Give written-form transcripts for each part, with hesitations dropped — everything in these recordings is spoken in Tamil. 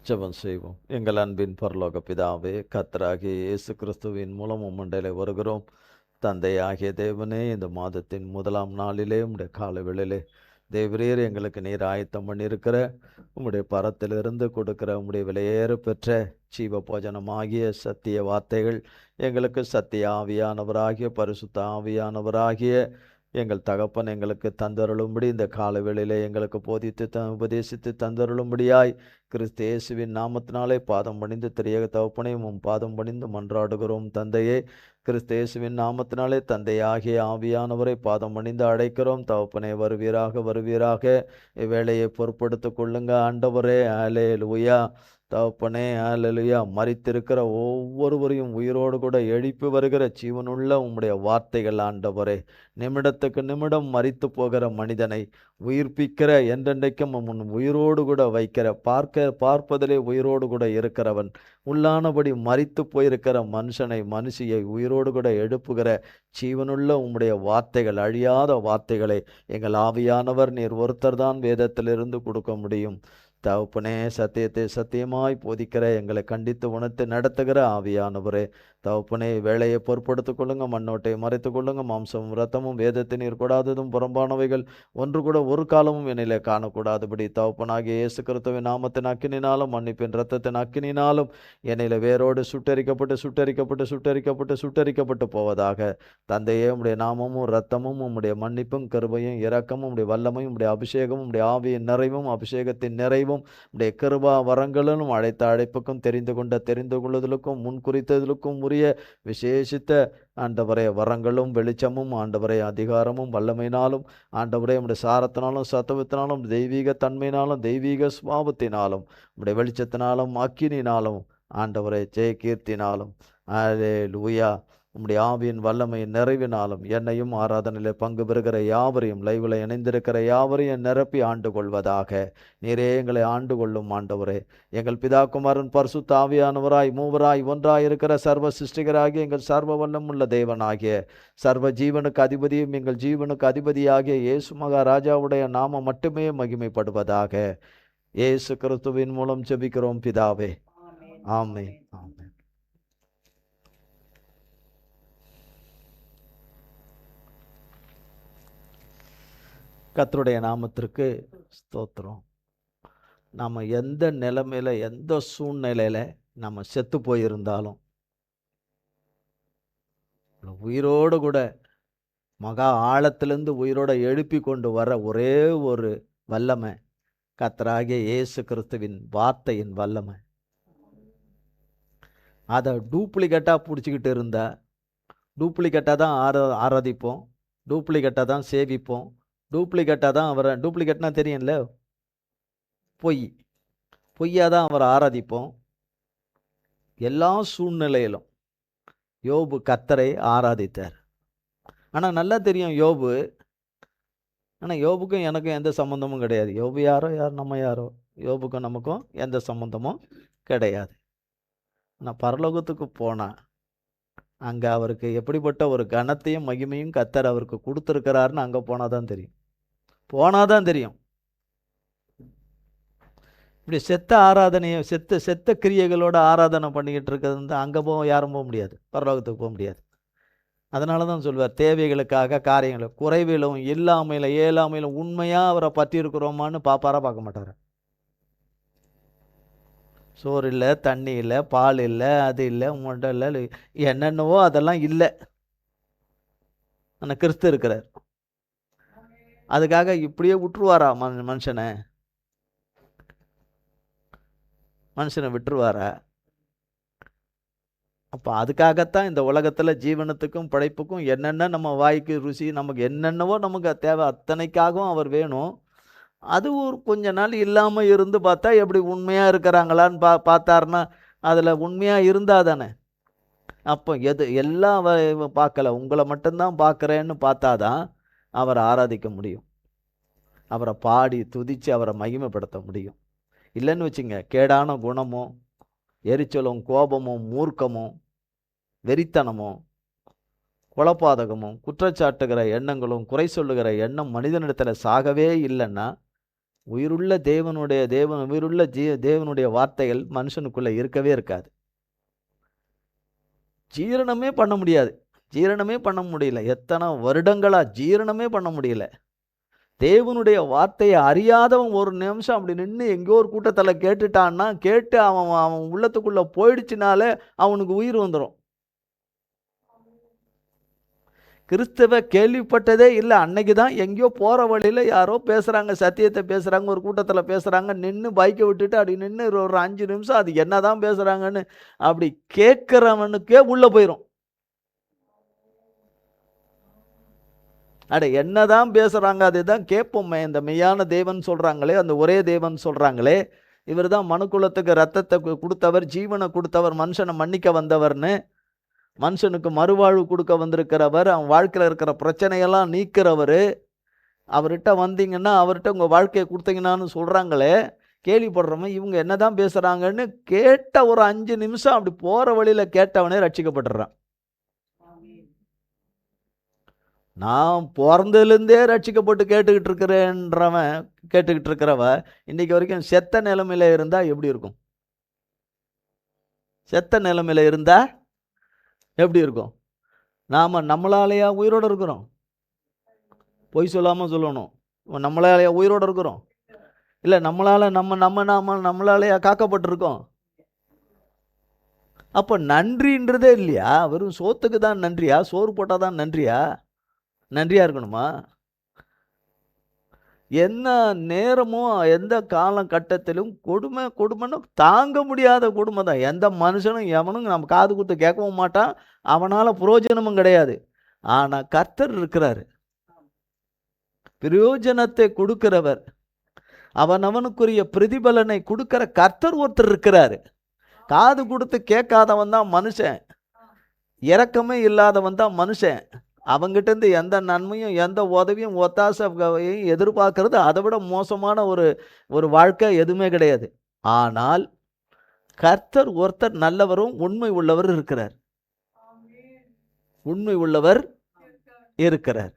ஜெபம் செய்வோம். எங்கள் அன்பின் பரலோக பிதாவே, கர்த்தராகிய இயேசு கிறிஸ்துவின் மூலம் உம்மண்டையிலே வருகிறோம். தந்தையாகிய தேவனே, இந்த மாதத்தின் முதலாம் நாளிலே உம்முடைய காலை வேளையிலே தேவரீர் எங்களுக்கு நீர் ஆயத்தம் பண்ணியிருக்கிற உம்முடைய பரத்திலிருந்து கொடுக்கிற உம்முடைய விலையேற பெற்ற ஜீவ போஜனமாகிய சத்திய வார்த்தைகள் எங்களுக்கு சத்திய ஆவியானவராகிய பரிசுத்த ஆவியானவராகிய எங்கள் தகப்பன் எங்களுக்கு தந்தருளும்படி இந்த கால வேளையிலே எங்களுக்கு போதித்து உபதேசித்து தந்தருளும்படியாய் கிறிஸ்து இயேசுவின் நாமத்தினாலே பாதம் பணிந்து திரியக தகப்பனையும் உம் பாதம் பணிந்து மன்றாடுகிறோம். தந்தையே, கிறிஸ்து இயேசுவின் நாமத்தினாலே தந்தையாகிய ஆவியானவரை பாதம் பணிந்து அழைக்கிறோம். தகப்பனே, வருவீராக வருவீராக. இவ்வேளையை பொறுப்படுத்திக் கொள்ளுங்க ஆண்டவரே. அல்லேலூயா. தகப்பனே, அல்லேலூயா. மரித்திருக்கிற ஒவ்வொருவரையும் உயிரோடு கூட எழுப்பி வருகிற ஜீவனுள்ள உம்முடைய வார்த்தைகள் ஆண்டவரே, நிமிடத்துக்கு நிமிடம் மரித்து போகிற மனிதனை உயிர்ப்பிக்கிற, என்றென்றைக்கும் முன் உயிரோடு கூட வைக்கிற, பார்ப்பதிலே உயிரோடு கூட இருக்கிறவன், உள்ளானபடி மரித்து போயிருக்கிற மனுஷியை உயிரோடு கூட எழுப்புகிற ஜீவனுள்ள உம்முடைய வார்த்தைகள், அழியாத வார்த்தைகளை எங்கள் ஆவியானவர் நீர் ஒருத்தர் தான் வேதத்திலிருந்து கொடுக்க முடியும். தகப்பனே, சத்தியத்தை சத்தியமாய் போதிக்கிற, எங்களை கண்டித்து உணர்த்து நடத்துகிற ஆவியானவரே, தகப்பனே, வேலையை பொறுப்படுத்திக் கொள்ளுங்க. மண்ணோட்டை மறைத்துக் கொள்ளுங்க. மாம்சமும் இரத்தமும் வேதத்தின் கூடாததும் புறம்பானவைகள் ஒன்று கூட ஒரு காலமும் என்னிலே காணக்கூடாதுபடி தகப்பனாகிய இயேசு கிறிஸ்துவின் நாமத்தின் அக்கினினாலும் மன்னிப்பின் இரத்தத்தின் அக்கினினாலும் என்னில வேரோடு சுட்டரிக்கப்பட்டு சுட்டரிக்கப்பட்டு சுட்டரிக்கப்பட்டு சுட்டரிக்கப்பட்டு போவதாக. தந்தையே, உம்முடைய நாமமும் இரத்தமும் உம்முடைய மன்னிப்பும் கிருபையும் இரக்கமும் உம்முடைய வல்லமையும் உம்முடைய அபிஷேகமும் உம்முடைய ஆவியின் நிறைவும் அபிஷேகத்தின் நிறைவும் உடைய கிருபா வரங்களும் அழைத்த அழைப்புக்கும் தெரிந்து கொள்ளுதலுக்கும் முன் குறித்ததற்கும் உரிய விசேஷித்த ஆண்டவரே வரங்களும் வெளிச்சமும் ஆண்டவரே அதிகாரமும் வல்லமையினாலும் ஆண்டவரே உடைய சாரத்தினாலும் சத்துவத்தினாலும் தெய்வீக தன்மையினாலும் தெய்வீக சுபாவத்தினாலும் உடைய வெளிச்சத்தினாலும் அக்கினினாலும் ஆண்டவரே ஜெய கீர்த்தினாலும் அல்லேலூயா உம்முடைய ஆவியின் வல்லமை நிறைவினாலும் என்னையும் ஆராதனையிலே பங்கு பெறுகிற யாவரையும் லைவில் இணைந்திருக்கிற யாவரையும் நிரப்பி ஆண்டு கொள்வதாக. நீரே எங்களை ஆண்டு கொள்ளும் ஆண்டவரே. எங்கள் பிதாகுமாரன் பரிசுத்த ஆவியானவராய் மூவராய் ஒன்றாய் இருக்கிற சர்வ சிருஷ்டிகராகிய எங்கள் சர்வ வல்லம் உள்ள தேவனாகிய சர்வ ஜீவனுக்கு அதிபதியும் எங்கள் ஜீவனுக்கு அதிபதியாகிய இயேசு மகாராஜாவுடைய நாமம் மட்டுமே மகிமைப்படுவதாக. இயேசு கிறிஸ்துவின் மூலம் ஜெபிக்கிறோம் பிதாவே. ஆமென். ஆமென். கர்த்தருடைய நாமத்திற்கு ஸ்தோத்திரம். நம்ம எந்த நிலைமையில எந்த சூழ்நிலையில நம்ம செத்து போயிருந்தாலும் உயிரோடு கூட மகா ஆழத்திலிருந்து உயிரோட எழுப்பி கொண்டு வர ஒரே ஒரு வல்லமை கர்த்தராகிய இயேசு கிறிஸ்துவின் வார்த்தையின் வல்லமை. அதை டூப்ளிகேட்டாக பிடிச்சிக்கிட்டு இருந்தா டூப்ளிகேட்டாக தான் ஆராதிப்போம், டூப்ளிகேட்டாக தான் சேவிப்போம், டூப்ளிகேட்டாக தான் அவரை, டூப்ளிகேட்னா தெரியும்ல, பொய்யாக தான் அவரை ஆராதிப்போம். எல்லா சூழ்நிலையிலும் யோபு கர்த்தரை ஆராதித்தார். ஆனால் நல்லா தெரியும் யோபு, ஆனால் யோபுக்கும் எனக்கும் எந்த சம்மந்தமும் கிடையாது. யோபு யாரோ நம்ம யாரோ, யோபுக்கும் நமக்கும் எந்த சம்மந்தமும் கிடையாது. ஆனால் பரலோகத்துக்கு போனால் அங்கே அவருக்கு எப்படிப்பட்ட ஒரு கனத்தையும் மகிமையும் கர்த்தர் அவருக்கு கொடுத்துருக்கிறாருன்னு அங்கே போனாதான் தெரியும். இப்படி செத்த ஆராதனையை செத்த கிரியைகளோட ஆராதனை பண்ணிக்கிட்டு இருக்கிறது அங்கே யாரும் போக முடியாது, பரலோகத்துக்கு போக முடியாது. அதனால தான் சொல்வார், தேவைகளுக்காக காரியங்களை குறைவிலும் இல்லாமையில இயலாமையிலும் உண்மையாக அவரை பற்றி இருக்கிறோமான்னு பார்க்க மாட்டார். சோறு இல்லை, தண்ணி இல்லை, பால் இல்லை, அது இல்லை, முட்டை இல்லை, என்னென்னவோ அதெல்லாம் இல்லை. ஆனால் கிறிஸ்து இருக்கிறார். அதுக்காக இப்படியே விட்டுருவாரா மனுஷனை விட்டுருவாரா? அப்போ அதுக்காகத்தான் இந்த உலகத்தில் ஜீவனத்துக்கும் படைப்புக்கும் என்னென்ன நம்ம வாய்க்கு ருசி, நமக்கு என்னென்னவோ நமக்கு தேவை அத்தனைக்காகவும் அவர் வேணும். அது ஒரு கொஞ்ச நாள் இல்லாமல் இருந்து பார்த்தா எப்படி உண்மையாக இருக்கிறாங்களான்னு பார்த்தாருன்னா அதில் உண்மையாக இருந்தால் தானே. அப்போ எல்லாம் பார்க்கல, உங்களை மட்டும்தான் பார்க்குறேன்னு பார்த்தாதான் அவரை ஆராதிக்க முடியும், அவரை பாடி துதித்து அவரை மகிமைப்படுத்த முடியும். இல்லைன்னு வச்சுங்க, கேடான குணமும் எரிச்சலும் கோபமும் மூர்க்கமும் வெறித்தனமும் குலப்பாதகமும் குற்றச்சாட்டுகிற எண்ணங்களும் குறை சொல்லுகிற எண்ணம் மனிதனிடத்தில் சாகவே இல்லைன்னா உயிருள்ள உயிருள்ள தேவனுடைய வார்த்தைகள் மனுஷனுக்குள்ள இருக்கவே இருக்காது. ஜீரணமே பண்ண முடியாது. ஜீரணமே பண்ண முடியல. எத்தனை வருடங்களா ஜீரணமே பண்ண முடியல. தேவனுடைய வார்த்தையை அறியாதவன் ஒரு நிமிஷம் அப்படி நின்று எங்கேயோ ஒரு கூட்டத்துல கேட்டுட்டான்னா, கேட்டு அவன் அவன் உள்ளத்துக்குள்ள போயிடுச்சுனாலே அவனுக்கு உயிர் வந்துடும். கிறிஸ்தவ கேள்விப்பட்டதே இல்லை. அன்னைக்கு தான் எங்கேயோ போகிற வழியில் யாரோ பேசுகிறாங்க, சத்தியத்தை பேசுகிறாங்க, ஒரு கூட்டத்தில் பேசுகிறாங்க. நின்று பைக்கை விட்டுட்டு அப்படி நின்று ஒரு 5 நிமிஷம் அது என்ன தான் பேசுகிறாங்கன்னு அப்படி கேட்குறவனுக்கே உள்ளே போயிடும். என்ன தான் பேசுகிறாங்க, அதுதான் கேட்போமே. இந்த மெய்யான தேவன் சொல்கிறாங்களே, அந்த ஒரே தேவன் சொல்கிறாங்களே, இவர் தான் மனுக்குலத்துக்கு ரத்தத்தை கொடுத்தவர், ஜீவனை கொடுத்தவர், மனுஷனை மன்னிக்க வந்தவர்னு, மனுஷனுக்கு மறுவாழ்வு கொடுக்க வந்திருக்கிறவர், அவன் வாழ்க்கையில் இருக்கிற பிரச்சனையெல்லாம் நீக்கிறவர், அவர்கிட்ட வந்தீங்கன்னா அவர்கிட்ட உங்கள் வாழ்க்கையை கொடுத்தீங்கன்னான்னு சொல்கிறாங்களே, கேள்விப்படுறவன் இவங்க என்ன தான் பேசுகிறாங்கன்னு கேட்ட ஒரு 5 நிமிஷம் அப்படி போகிற வழியில் கேட்டவனே ரட்சிக்கப்பட்டுடுறான். நான் பிறந்ததுலேருந்தே ரட்சிக்கப்பட்டு கேட்டுக்கிட்டு இருக்கிறவ இன்னைக்கு வரைக்கும் செத்த நிலைமையில இருந்தால் எப்படி இருக்கும்? செத்த நிலைமையில இருந்தா எப்படி இருக்கும்? நாம் நம்மளாலேயா உயிரோடு இருக்கிறோம்? பொய் சொல்லாமல் சொல்லணும். நம்மளாலேயா உயிரோடு இருக்கிறோம்? இல்லை, நம்மளாலேயா காக்கப்பட்டிருக்கோம்? அப்போ நன்றின்றதே இல்லையா? வெறும் சோத்துக்கு தான் நன்றியா? சோறு போட்டால் தான் நன்றியா? நன்றியா இருக்கணுமா? என்ன நேரமோ எந்த காலகட்டத்திலும் கொடுமைன்னு தாங்க முடியாத கொடுமை தான். எந்த மனுஷனும் எவனும் நம்ம காது குத்து கேட்கவும் மாட்டான், அவனால் பிரயோஜனமும் கிடையாது. ஆனால் கர்த்தர் இருக்கிறாரு, பிரயோஜனத்தை கொடுக்கிறவர், அவனுக்குரிய பிரதிபலனை கொடுக்கிற கர்த்தர் ஒருத்தர் இருக்கிறாரு. காது கொடுத்து கேட்காதவன் தான் மனுஷன், இரக்கமே இல்லாதவன் தான் மனுஷன். அவங்ககிட்டருந்து எந்த நன்மையும் எந்த உதவியும் ஒத்தாசையும் எதிர்பார்க்கறது அதை விட மோசமான ஒரு வாழ்க்கை எதுவுமே கிடையாது. ஆனால் கர்த்தர் ஒருத்தர் நல்லவரும் உண்மை உள்ளவர் இருக்கிறார். உண்மை உள்ளவர் இருக்கிறார்.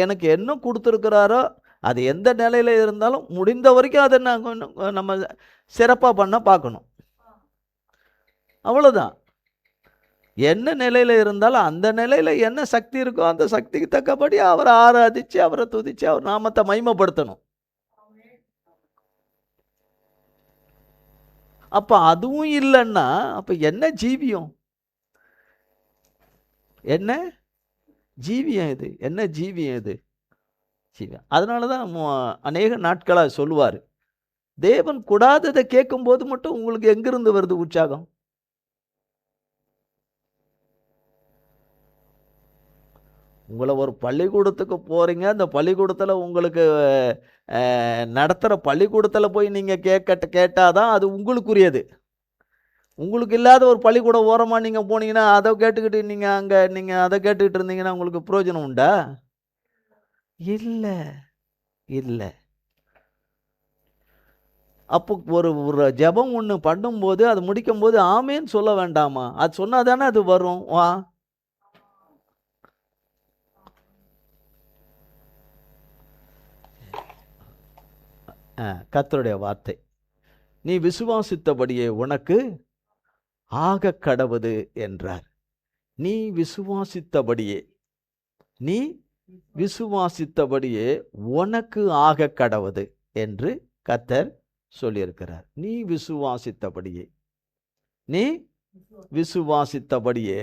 எனக்கு என்ன கொடுத்துருக்கிறாரோ அது எந்த நிலையில இருந்தாலும் முடிந்த வரைக்கும் அதை நம்ம சிறப்பாக பண்ண பார்க்கணும். அவ்வளோதான். என்ன நிலையில இருந்தாலும் அந்த நிலையில என்ன சக்தி இருக்கோ அந்த சக்திக்கு தக்கபடி அவரை ஆராதிச்சு, அவரை துதிச்சு, அவர் நாமத்தை மகிமைப்படுத்தணும். அப்ப அதுவும் இல்லைன்னா அப்ப என்ன ஜீவியம்? என்ன ஜீவியம் இது? என்ன ஜீவியம் இது? ஜீவியம். அதனாலதான் அநேக நாட்களா சொல்லுவாரு, தேவன் கூடாததை கேட்கும் போது மட்டும் உங்களுக்கு எங்கிருந்து வருது உற்சாகம்? உங்களை ஒரு பள்ளிக்கூடத்துக்கு போகிறீங்க, அந்த பள்ளிக்கூடத்தில் உங்களுக்கு நடத்துகிற பள்ளிக்கூடத்தில் போய் நீங்கள் கேட்டால் தான் அது உங்களுக்குரியது. உங்களுக்கு இல்லாத ஒரு பள்ளிக்கூடம் ஓரமாக நீங்கள் போனீங்கன்னா அதை கேட்டுக்கிட்டு நீங்கள் அதை கேட்டுக்கிட்டு இருந்தீங்கன்னா உங்களுக்கு பிரயோஜனம் உண்டா? இல்லை, இல்லை. அப்போ ஒரு ஜெபம் ஒன்று பண்ணும்போது அது முடிக்கும்போது ஆமேன்னு சொல்ல வேண்டாமா? அது சொன்னால் தானே அது வரும். வா, கர்த்தருடைய வார்த்தை, நீ விசுவாசித்தபடியே உனக்கு ஆக கடவுது என்றார். நீ விசுவாசித்தபடியே உனக்கு ஆக கடவுது என்று கர்த்தர் சொல்லியிருக்கிறார். நீ விசுவாசித்தபடியே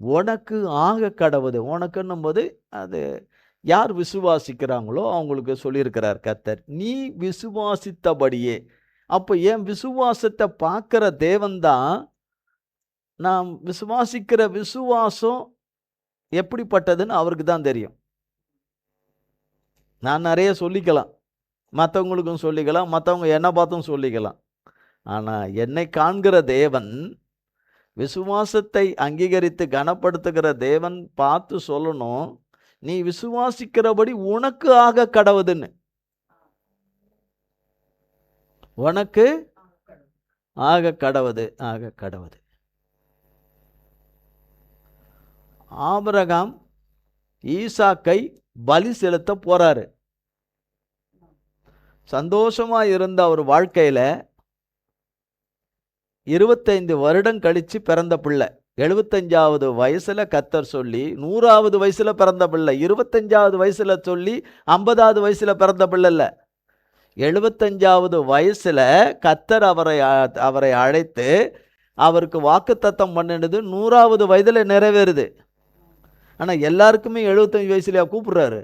உனக்கு ஆக கடவுது. உனக்குன்னும் போது அது யார் விசுவாசிக்கிறாங்களோ அவங்களுக்கு சொல்லியிருக்கிறார் கர்த்தர். நீ விசுவாசித்தபடியே. அப்போ என் விசுவாசத்தை பார்க்குற தேவன்தான். நாம் விசுவாசிக்கிற விசுவாசம் எப்படிப்பட்டதுன்னு அவருக்கு தான் தெரியும். நான் நிறைய சொல்லிக்கலாம், மற்றவங்களுக்கும் சொல்லிக்கலாம், மற்றவங்க என்னை பார்த்தும் சொல்லிக்கலாம். ஆனால் என்னை காண்கிற தேவன், விசுவாசத்தை அங்கீகரித்து கனப்படுத்துகிற தேவன் பார்த்து சொல்லணும், நீ விசுவாசிக்கிறபடி உனக்கு ஆக கடவுதுன்னு. உனக்கு ஆக கடவுது. ஆபிரகாம் ஈசாக்கை பலி செலுத்த போறாரு. சந்தோஷமா இருந்த அவர் வாழ்க்கையில 25 வருடம் கழிச்சு பிறந்த பிள்ளை. 75வது வயசுல கர்த்தர் சொல்லி 100வது வயசுல பிறந்த பிள்ளை. 25வது வயசுல சொல்லி 50வது வயசுல பிறந்த பிள்ளை இல்ல. 75வது வயசுல கர்த்தர் அவரை அழைத்து அவருக்கு வாக்குத்தத்தம் பண்ணினது 100வது வயதுல நிறைவேறுது. ஆனா எல்லாருக்குமே 75 வயசுலயா கூப்பிடுறாரு?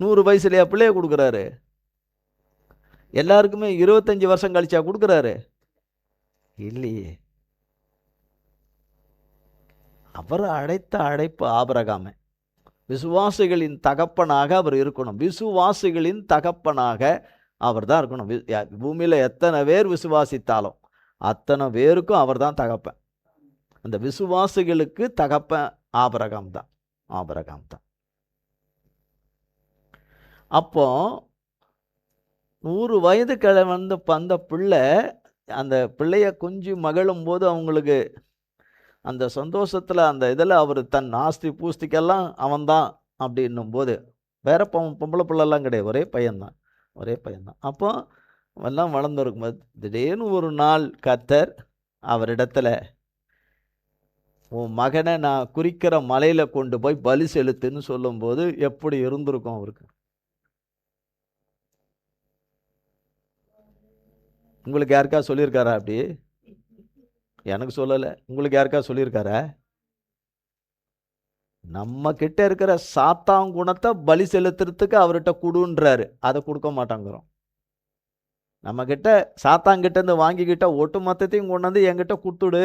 100 வயசுலயா பிள்ளைய கொடுக்குறாரு? எல்லாருக்குமே 25 வருஷம் கழிச்சா கொடுக்குறாரு? இல்லையே. அவர் அழைத்த அழைப்பு ஆபிரகாமை. விசுவாசிகளின் தகப்பனாக அவர் இருக்கணும். விசுவாசிகளின் தகப்பனாக அவர் தான் இருக்கணும். பூமியில எத்தனை பேர் விசுவாசித்தாலும் அத்தனை பேருக்கும் அவர் தான் தகப்பன். அந்த விசுவாசிகளுக்கு தகப்பன் ஆபிரகாம் தான். ஆபிரகாம் தான். அப்போ 100 வயது வந்து அந்த பிள்ளை, அந்த பிள்ளைய குஞ்சு மகளும் போது அவங்களுக்கு அந்த சந்தோஷத்தில் அந்த இதில் அவர் தன் ஆஸ்தி பூஸ்திக்கெல்லாம் அவன்தான் அப்படின்னும் போது, வேற பொம்பளை பிள்ளைலாம் கிடையாது, ஒரே பையன்தான். ஒரே பையன்தான். அப்போ எல்லாம் வளர்ந்துருக்கும்போது திடீர்னு ஒரு நாள் கர்த்தர் அவரிடத்துல, உன் மகனை நான் குறிக்கிற மலையில கொண்டு போய் பலி செலுத்துன்னு சொல்லும்போது எப்படி இருந்திருக்கும் அவருக்கு? உங்களுக்கு யாருக்கா சொல்லியிருக்காரா அப்படி? எனக்கு சொல்லலை. உங்களுக்கு யாருக்கா சொல்லியிருக்காரா? நம்ம கிட்ட இருக்கிற சாத்தான் குணத்தை பலி செலுத்துறதுக்கு அவர்கிட்ட கொடுன்றாரு. அதை கொடுக்க மாட்டாங்கிறோம். நம்ம கிட்ட சாத்தாங்கிட்ட இருந்து வாங்கிக்கிட்ட ஒட்டு மொத்தத்தையும் கொண்டு வந்து என்கிட்ட கொடுத்துடு,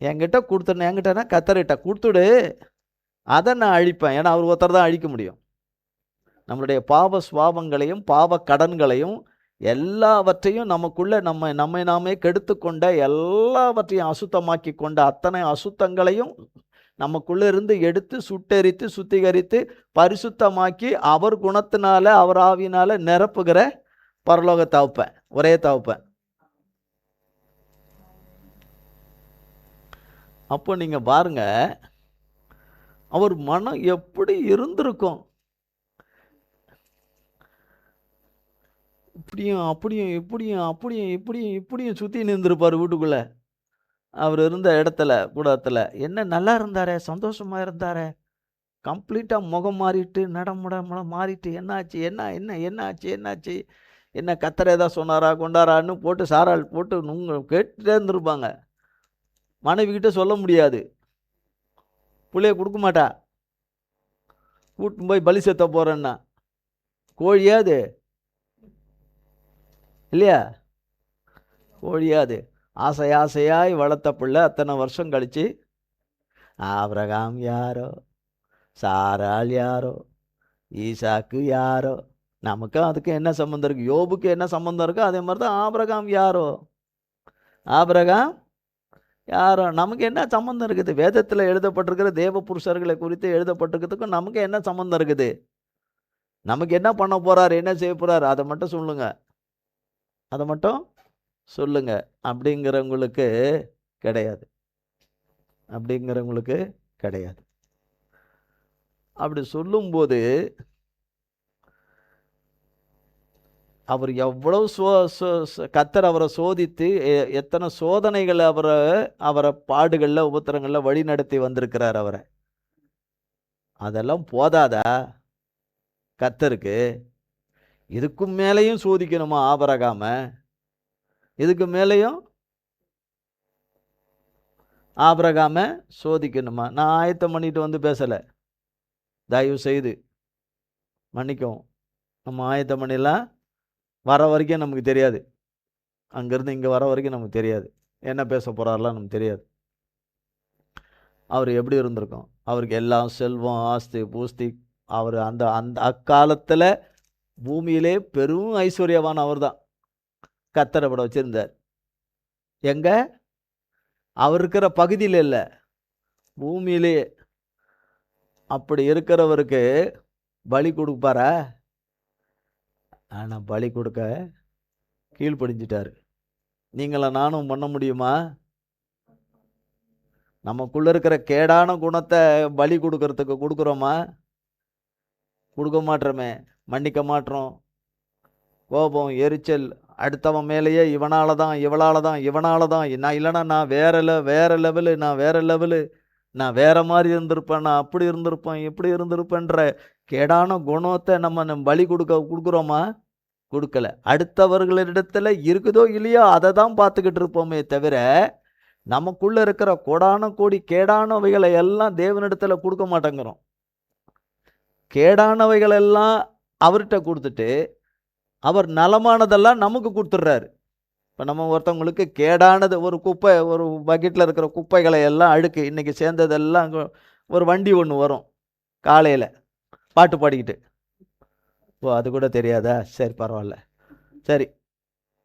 என்கிட்ட கொடுத்துடணும். என்கிட்டனா கத்தர்கிட்ட கொடுத்துடு, அதை நான் அழிப்பேன். ஏன்னா அவர் ஒருத்தர் தான் அழிக்க முடியும். நம்மளுடைய பாவ சுவாபங்களையும் பாவ கடன்களையும் எல்லாவற்றையும் நமக்குள்ள நம்மை நாமே கெடுத்து கொண்ட எல்லாவற்றையும் அசுத்தமாக்கி கொண்ட அத்தனை அசுத்தங்களையும் நமக்குள்ள இருந்து எடுத்து சுட்டெரித்து சுத்திகரித்து பரிசுத்தமாக்கி அவர் குணத்தினால அவர் ஆவியினால நிரப்புகிற பரலோக தகப்பன், ஒரே தகப்பன். அப்போ நீங்க பாருங்க, அவர் மனம் எப்படி இருந்திருக்கும். இப்படியும் அப்படியும் இப்படியும் அப்படியும் இப்படியும் இப்படியும் சுற்றி நின்றுருப்பார் வீட்டுக்குள்ளே. அவர் இருந்த இடத்துல கூடத்தில் என்ன நல்லா இருந்தாரே, சந்தோஷமாக இருந்தாரே, கம்ப்ளீட்டாக முகம் மாறிட்டு நடமுட மாறிட்டு என்னாச்சு, என்ன என்ன என்னாச்சு என்னாச்சு, என்ன கத்தரை ஏதாவது சொன்னாரா கொண்டாரான்னு போட்டு சாரால் போட்டு கேட்டுட்டே இருந்திருப்பாங்க. மனைவிக்கிட்ட சொல்ல முடியாது, பிள்ளைய கொடுக்க மாட்டா. கூட்டின்னு போய் பலி செத்த போகிறேன்னா கோழியாது இல்லையா? கோழியாது. ஆசை ஆசையாய் வளர்த்த பிள்ளை அத்தனை வருஷம் கழிச்சு ஆபிரகாம் யாரோ, சாராள் யாரோ, ஈசாக்கு யாரோ. நமக்கும் அதுக்கு என்ன சம்மந்தம் இருக்கு? யோபுக்கு என்ன சம்மந்தம் இருக்கோ அதே மாதிரி தான் ஆபிரகாம் யாரோ. ஆபிரகாம் யாரோ, நமக்கு என்ன சம்மந்தம் இருக்குது? வேதத்தில் எழுதப்பட்டிருக்கிற தேவ புருஷர்களை குறித்து எழுதப்பட்டிருக்கிறதுக்கும் நமக்கு என்ன சம்மந்தம் இருக்குது? நமக்கு என்ன பண்ண போறாரு, என்ன செய்ய போறாரு, அதை மட்டும் சொல்லுங்க, அதை மட்டும் சொல்லுங்க. அப்படிங்கிறவங்களுக்கு கிடையாது. அப்படிங்கிறவங்களுக்கு கிடையாது. அப்படி சொல்லும்போது அவர் எவ்வளவு கர்த்தர் அவரை சோதித்து எத்தனை சோதனைகள் அவரை பாடுகளில் உபத்திரங்களில் வழி நடத்தி வந்திருக்கிறார் அவரை. அதெல்லாம் போதாதா கர்த்தருக்கு? இதுக்கும் மேலேயும் சோதிக்கணுமா ஆபிரகாம? இதுக்கு மேலேயும் ஆபிரகாம சோதிக்கணுமா? நான் ஆயத்தம் பண்ணிட்டு வந்து பேசலை, தயவு செய்து மன்னிக்கவும். நம்ம ஆயத்தம் பண்ணிடலாம், வர வரைக்கும் நமக்கு தெரியாது. அங்கேருந்து இங்கே வர வரைக்கும் நமக்கு தெரியாது, என்ன பேச போகிறாரெலாம் நமக்கு தெரியாது. அவர் எப்படி இருந்திருக்கும்? அவருக்கு எல்லாம் செல்வம் ஆஸ்தி பூஸ்தி. அவர் அந்த அந்த அக்காலத்தில் பூமியிலே பெரும் ஐஸ்வர்யவான் அவர் தான். கர்த்தரை படம் வச்சிருந்தார். எங்க? அவர் இருக்கிற பகுதியில் இல்லை, பூமியிலே. அப்படி இருக்கிறவருக்கு பலி கொடுப்பாரா? ஆனால் பலி கொடுக்க கீழ்ப்படிஞ்சிட்டாரு. நீங்களும் நானும் பண்ண முடியுமா? நமக்குள்ள இருக்கிற கேடான குணத்தை பலி கொடுக்கறதுக்கு கொடுக்குறோமா? கொடுக்க மாட்டோமே, மன்னிக்க மாட்டோம். கோபம், எரிச்சல், அடுத்தவன் மேலேயே இவனால தான், இவளால தான், இவனால தான், நான் இல்லைன்னா நான் வேற லெவலு, நான் வேற லெவலு, நான் வேற மாதிரி இருந்திருப்பேன், நான் அப்படி இருந்திருப்பேன், இப்படி இருந்திருப்பேன்ற கேடான குணத்தை நம்ம பலி கொடுக்குறோமா? கொடுக்கல. அடுத்தவர்களிடத்துல இருக்குதோ இல்லையோ அதை தான் பார்த்துக்கிட்டு இருப்போமே தவிர, நமக்குள்ள இருக்கிற கோடான கோடி கேடானவைகளை எல்லாம் தேவனிடத்துல கொடுக்க மாட்டேங்கிறோம். கேடானவைகள் எல்லாம் அவர்கிட்ட கொடுத்துட்டு அவர் நலமானதெல்லாம் நமக்கு கொடுத்துட்றாரு. இப்போ நம்ம ஒருத்தவங்களுக்கு கேடானது ஒரு குப்பை, ஒரு பக்கெட்டில் இருக்கிற குப்பைகளை எல்லாம் அழுக்கு இன்றைக்கி சேர்ந்ததெல்லாம் ஒரு வண்டி ஒன்று வரும் காலையில் பாட்டு பாடிக்கிட்டு. ஓ, அது கூட தெரியாதா? சரி, பரவாயில்ல. சரி,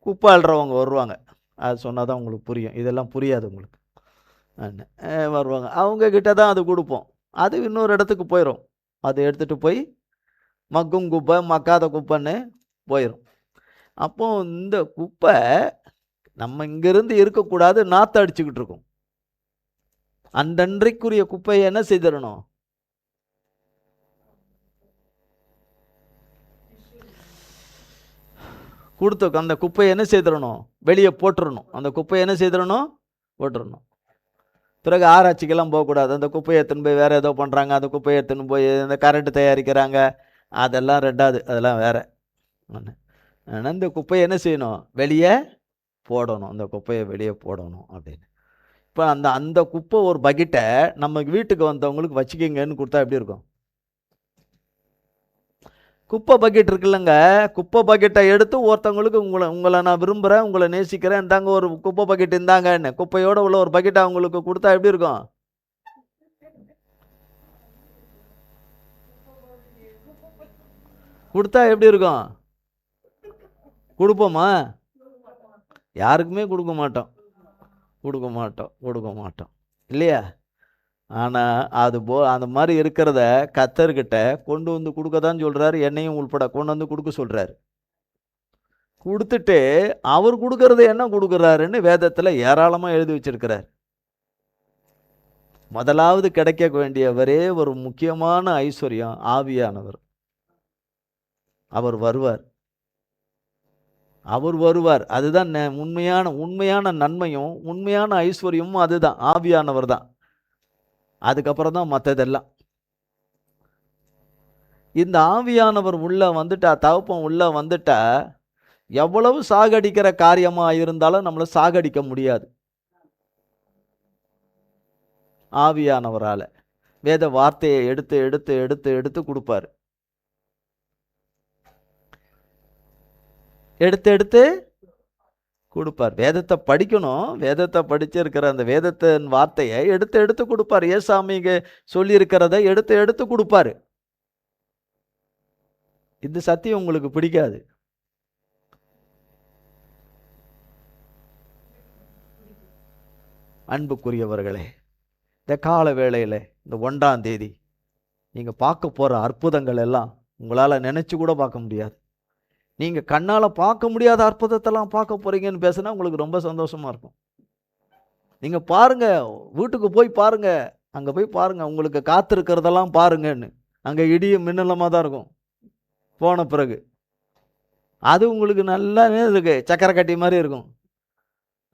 குப்பை அள்ளுறவங்க வருவாங்க. அது சொன்னால் தான் உங்களுக்கு புரியும், இதெல்லாம் புரியாது உங்களுக்கு. வருவாங்க, அவங்கக்கிட்ட தான் அது கொடுப்போம். அது இன்னொரு இடத்துக்கு போயிடும். அதை எடுத்துகிட்டு போய் மக்கும் குப்பை, மக்காத குப்பைன்னு போயிடும். அப்போ இந்த குப்பை நம்ம இங்கிருந்து இருக்கக்கூடாது, நாற்று அடிச்சுக்கிட்டு இருக்கோம். அன்றன்றைக்குரிய குப்பையை என்ன செய்திடணும்? கொடுத்து அந்த குப்பையை என்ன செய்திடணும்? வெளியே போட்டுடணும். அந்த குப்பையை என்ன செய்திடணும்? போட்டுடணும். பிறகு ஆராய்ச்சிக்கெல்லாம் போகக்கூடாது. அந்த குப்பையை எடுத்துன்னு போய் வேறு ஏதோ பண்ணுறாங்க, அந்த குப்பையை எடுத்துன்னு போய் இந்த கரண்ட்டு தயாரிக்கிறாங்க, அதெல்லாம் ரெண்டாவது, அதெல்லாம் வேறு. ஆனால் இந்த குப்பையை என்ன செய்யணும்? வெளியே போடணும். அந்த குப்பையை வெளியே போடணும் அப்படின்னு. இப்போ அந்த குப்பை ஒரு பக்கெட்டை நம்ம வீட்டுக்கு வந்தவங்களுக்கு வச்சுக்கிங்கன்னு கொடுத்தா எப்படி இருக்கும்? குப்பை பக்கெட் இருக்குல்லங்க, குப்பை பக்கெட்டை எடுத்து ஒருத்தவங்களுக்கு உங்களை நான் விரும்புகிறேன், உங்களை நேசிக்கிறேன், இந்தாங்க ஒரு குப்பை பக்கெட் இருந்தாங்கன்னு குப்பையோடு உள்ள ஒரு பக்கெட்டை அவங்களுக்கு கொடுத்தா எப்படி இருக்கும்? கொடுத்தா எப்படி இருக்கும்? கொடுப்போமா? யாருக்குமே கொடுக்க மாட்டோம் இல்லையா? ஆனால் அது அந்த மாதிரி இருக்கிறத கர்த்தர்கிட்ட கொண்டு வந்து கொடுக்க தான் சொல்கிறாரு. என்னையும் உள்பட கொண்டு வந்து கொடுக்க சொல்கிறாரு. கொடுத்துட்டு அவர் கொடுக்கறது என்ன கொடுக்குறாருன்னு வேதத்தில் ஏராளமாக எழுதி வச்சிருக்கிறார். முதலாவது கிடைக்க வேண்டிய ஒரே ஒரு முக்கியமான ஐஸ்வர்யம் ஆவியானவர். அவர் வருவார். அதுதான் உண்மையான நன்மையும் உண்மையான ஐஸ்வர்யமும் அதுதான், ஆவியானவர் தான். அதுக்கப்புறம் தான் மற்றதெல்லாம். இந்த ஆவியானவர் உள்ள வந்துட்டா, தகப்பன் உள்ள வந்துட்டா, எவ்வளவு சாகடிக்கிற காரியமா இருந்தாலும் நம்மளை சாகடிக்க முடியாது ஆவியானவரால. வேத வார்த்தையை எடுத்து எடுத்து எடுத்து எடுத்து கொடுப்பாரு. எடுத்து எடுத்து கொடுப்பார். வேதத்தை படிக்கணும், வேதத்தை படிச்சிருக்கிற அந்த வேதத்தின் வார்த்தையை எடுத்து எடுத்து கொடுப்பார். ஏசாமிங்க சொல்லி இருக்கிறத எடுத்து எடுத்து கொடுப்பாரு. இந்த சத்தியம் உங்களுக்கு பிடிக்காது. அன்புக்குரியவர்களே, இந்த கால வேளையில் இந்த 1ஆம் தேதி நீங்கள் பார்க்க போகிற அற்புதங்கள் எல்லாம் உங்களால் நினச்சி கூட பார்க்க முடியாது. நீங்கள் கண்ணால் பார்க்க முடியாத அற்புதத்தெல்லாம் பார்க்க போகிறீங்கன்னு பேசுனா உங்களுக்கு ரொம்ப சந்தோஷமாக இருக்கும். நீங்கள் பாருங்கள், வீட்டுக்கு போய் பாருங்கள், அங்கே போய் பாருங்கள், உங்களுக்கு காத்திருக்கிறதெல்லாம் பாருங்கன்னு. அங்கே இடியும் மின்னலமாக தான் இருக்கும். போன பிறகு அது உங்களுக்கு நல்லாவே இருக்கு, சக்கரை கட்டி மாதிரி இருக்கும்.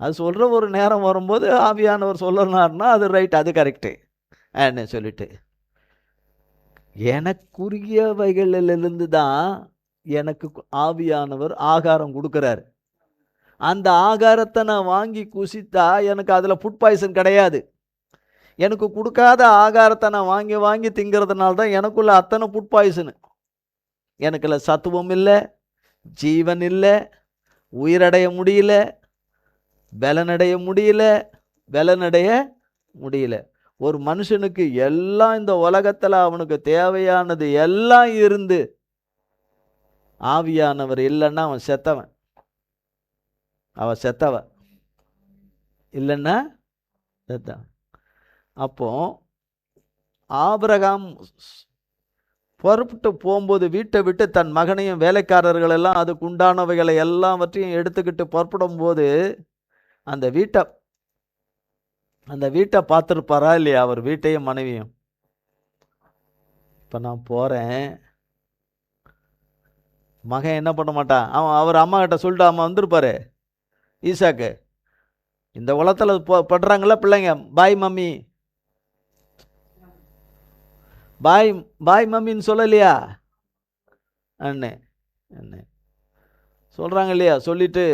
அது சொல்கிற ஒரு நேரம் வரும்போது ஆவியானவர் சொல்லணும்னா அது ரைட், அது கரெக்டு என்ன சொல்லிட்டு, எனக்குரியவைகளிலிருந்து தான் எனக்கு ஆவியானவர் ஆகாரம் கொடுக்குறாரு. அந்த ஆகாரத்தை நான் வாங்கி குசித்தா எனக்கு அதில் ஃபுட் பாய்சன் கிடையாது. எனக்கு கொடுக்காத ஆகாரத்தை நான் வாங்கி வாங்கி திங்கிறதுனால தான் எனக்குள்ள அத்தனை ஃபுட் பாய்சனு. எனக்குள்ள சத்துவம் இல்லை, ஜீவன் இல்லை, உயிரடைய முடியல, பலனடைய முடியல. ஒரு மனுஷனுக்கு எல்லாம் இந்த உலகத்தில் அவனுக்கு தேவையானது எல்லாம் இருந்து ஆவியானவர் இல்லைன்னா அவன் செத்தவன் இல்லைன்னா செத்தவன். அப்போ ஆபிரகாம் புறப்பட்டு போகும்போது வீட்டை விட்டு தன் மகனையும் வேலைக்காரர்கள் எல்லாம் அதுக்கு உண்டானவைகளை எல்லாவற்றையும் எடுத்துக்கிட்டு புறப்படும் போது அந்த வீட்டை பார்த்துருப்பாரா இல்லையா? அவர் வீட்டையும் மனைவியும். இப்போ நான் போகிறேன், மகன் என்ன பண்ண மாட்டான், அவர் அம்மா கிட்ட சொல்லிட்டு அம்மா வந்திருப்பாரு ஈசாக்கு. இந்த உலகத்தில் படுறாங்களா பிள்ளைங்க, பாய் மம்மி, பாய் பாய் மம்மின்னு சொல்லலையா அண்ணே அண்ணே சொல்கிறாங்க இல்லையா, சொல்லிட்டு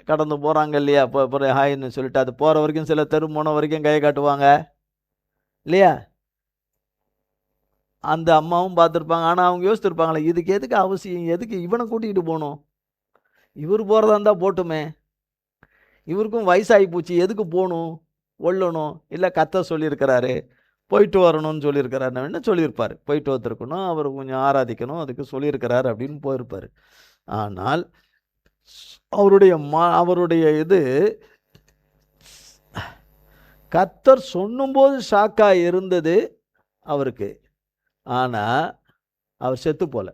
கடந்து போகிறாங்க இல்லையா, இப்போ ஹாய்ன்னு சொல்லிட்டு அது போகிற வரைக்கும் சில தெரு போன வரைக்கும் கையை காட்டுவாங்க இல்லையா. அந்த அம்மாவும் பார்த்துருப்பாங்க. ஆனால் அவங்க யோசித்துருப்பாங்களே, இதுக்கு எதுக்கு அவசியம், எதுக்கு இவனை கூட்டிகிட்டு போகணும், இவர் போகிறதா இருந்தால் போட்டுமே, இவருக்கும் வயசாகி போச்சு, எதுக்கு போகணும் ஒல்லணும், இல்லை கத்த சொல்லியிருக்கிறாரு போயிட்டு வரணும்னு சொல்லியிருக்கிறாரு, என்ன சொல்லியிருப்பார், போயிட்டு வந்துருக்கணும், அவர் கொஞ்சம் ஆராதிக்கணும் அதுக்கு சொல்லியிருக்கிறார் அப்படின்னு போயிருப்பார். ஆனால் அவருடைய இது கத்தர் சொன்னும்போது ஷாக்காக இருந்தது அவருக்கு. ஆனால் அவர் செத்து போல,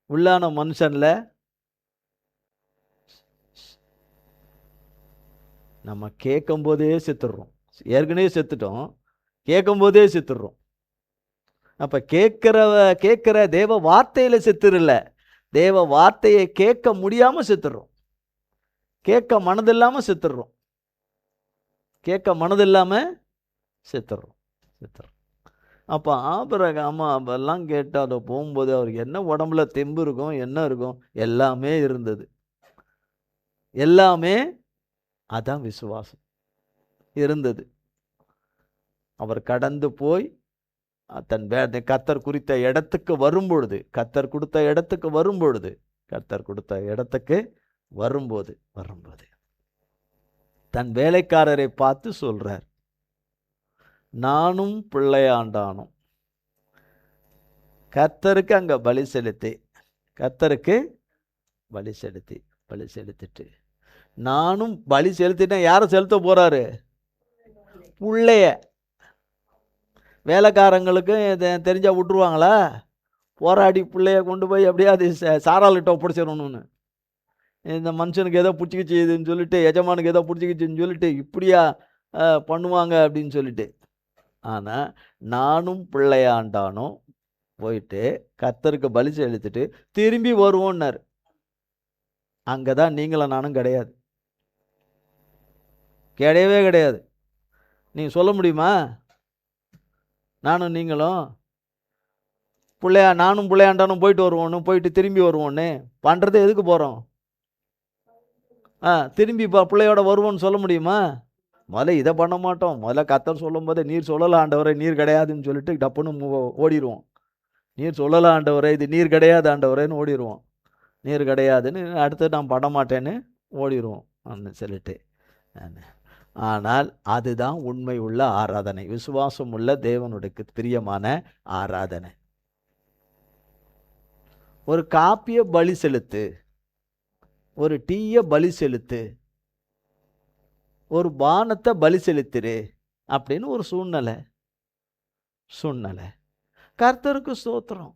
உள்ளான மனுஷனில் நம்ம கேட்கும் போதே செத்துடுறோம், ஏற்கனவே செத்துட்டோம், கேட்கும் போதே செத்துடுறோம். அப்போ கேட்குற தேவ வார்த்தையில் செத்துருல, தேவ வார்த்தையை கேட்க முடியாமல் செத்துடுறோம், கேட்க மனதில்லாமல் செத்துடுறோம், கேட்க மனதில்லாமல் செத்துடுறோம். அப்போ ஆபிரகாம் அதெல்லாம் கேட்டு அதை போகும்போது அவருக்கு என்ன உடம்புல தெம்பு இருக்கும், என்ன இருக்கும், எல்லாமே இருந்தது, எல்லாமே அதான் விசுவாசம் இருந்தது. அவர் கடந்து போய் தன் கத்தர் குறித்த இடத்துக்கு வரும்பொழுது, கத்தர் கொடுத்த இடத்துக்கு வரும்பொழுது, கத்தர் கொடுத்த இடத்துக்கு வரும்போது தன் வேலைக்காரரை பார்த்து சொல்றார், நானும் பிள்ளையாண்டானும் கர்த்தருக்கு அங்கே பலி செலுத்தி, கர்த்தருக்கு பலி செலுத்திட்டு நானும் பலி செலுத்திட்டேன். யாரை செலுத்த போறாரு, பிள்ளைய. வேலைக்காரங்களுக்கு தெரிஞ்சா விட்டுருவாங்களா, போராடி பிள்ளைய கொண்டு போய் அப்படியே அது சாராளிட்ட ஒப்படைச்சிடணும்னு, இந்த மனுஷனுக்கு ஏதோ பிடிச்சிக்கிச்சுன்னு சொல்லிட்டு, எஜமானுக்கு ஏதோ பிடிச்சிக்கிச்சுன்னு சொல்லிட்டு இப்படியா பண்ணுவாங்க அப்படின்னு சொல்லிட்டு. ஆனால் நானும் பிள்ளையாண்டானும் போயிட்டு கர்த்தருக்கு பலி செலுத்திட்டு திரும்பி வருவோன்னார். அங்கே தான் நீங்களும் நானும் கிடையாது, கிடையவே கிடையாது. நீங்கள் சொல்ல முடியுமா, நானும் நீங்களும் நானும் பிள்ளையாண்டானும் போயிட்டு வருவோன்னு, போயிட்டு திரும்பி வருவோன்னு பண்ணுறது எதுக்கு போகிறோம், திரும்பி பிள்ளையோட வருவோன்னு சொல்ல முடியுமா? முதல்ல இதை பண்ண மாட்டோம். முதல்ல கர்த்தர் சொல்லும் போதே நீர் சொல்லலாம் ஆண்டவரே, நீர் கிடையாதுன்னு சொல்லிட்டு டப்புன்னு ஓடிடுவோம். நீர் சொல்லலாம் ஆண்டவரே, இது நீர் கிடையாது ஆண்டவரேன்னு ஓடிடுவோம். நீர் கிடையாதுன்னு அடுத்து நான் பண்ண மாட்டேன்னு ஓடிடுவோம் அப்படின்னு சொல்லிட்டு. ஆனால் அதுதான் உண்மை உள்ள ஆராதனை, விசுவாசம் உள்ள தேவனுடைய பிரியமான ஆராதனை. ஒரு காப்பியை பலி செலுத்து, ஒரு டீயை பலி செலுத்து, ஒரு பானத்தை பலி செலுத்துரு அப்படின்னு ஒரு சூழ்நிலை. கர்த்தருக்கு ஸ்தோத்திரம்.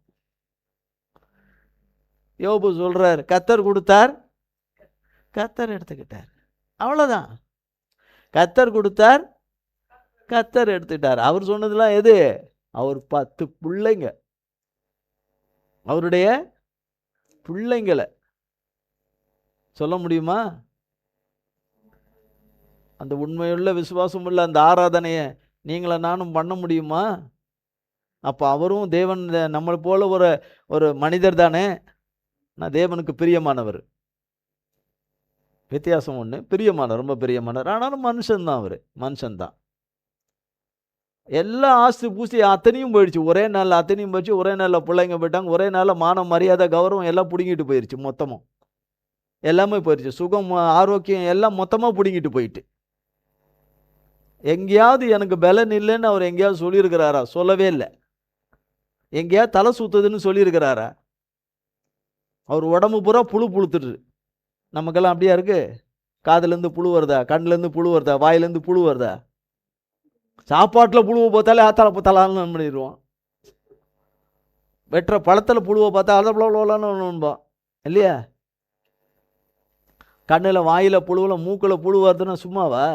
யோபு சொல்றார், கர்த்தர் கொடுத்தார், கர்த்தர் எடுத்துக்கிட்டார், அவ்வளோதான். கர்த்தர் கொடுத்தார், கர்த்தர் எடுத்துக்கிட்டார். அவர் சொன்னதுலாம் எது, அவர் 10 பிள்ளைங்க, அவருடைய பிள்ளைங்களை சொல்ல முடியுமா? அந்த உண்மையுள்ள விசுவாசம் உள்ள அந்த ஆராதனையை நீங்கள நானும் பண்ண முடியுமா? அப்போ அவரும் தேவன் நம்மளை போல ஒரு மனிதர் தானே. நான் தேவனுக்கு பிரியமானவர், வித்தியாசம் ஒன்று, பிரியமானவர், ரொம்ப பிரியமானவர். ஆனாலும் மனுஷன்தான், அவர் மனுஷன்தான். எல்லா ஆஸ்தி பூஸ்தி அத்தனையும் போயிடுச்சு, ஒரே நாளில் அத்தனையும் போயிடுச்சு, ஒரே நாளில் பிள்ளைங்க போயிட்டாங்க, ஒரே நாளில் மானம் மரியாதை கௌரவம் எல்லாம் பிடுங்கிட்டு போயிடுச்சு, மொத்தமும் எல்லாமே போயிடுச்சு, சுகம் ஆரோக்கியம் எல்லாம் மொத்தமாக பிடுங்கிட்டு போயிட்டு. எங்கேயாவது எனக்கு பலன் இல்லைன்னு அவர் எங்கேயாவது சொல்லியிருக்கிறாரா? சொல்லவே இல்லை. எங்கேயாவது தலை சுத்துதுன்னு சொல்லியிருக்கிறாரா? அவர் உடம்பு பூரா புழுத்துட்டு, நமக்கெல்லாம் அப்படியா இருக்கு? காதுலேருந்து புழு வருதா, கண்ணுலேருந்து புழு வருதா, வாயிலேருந்து புழு வருதா? சாப்பாட்டில் புழுவை பார்த்தாலே ஆத்தால தலான்னு பண்ணிடுவோம், வெட்டுற பழத்தில் புழுவை பார்த்தா அதை ஒன்றும்பா இல்லையா? கண்ணில் வாயில் புழுவில் மூக்கில் புழு வருதுன்னா சும்மாவா?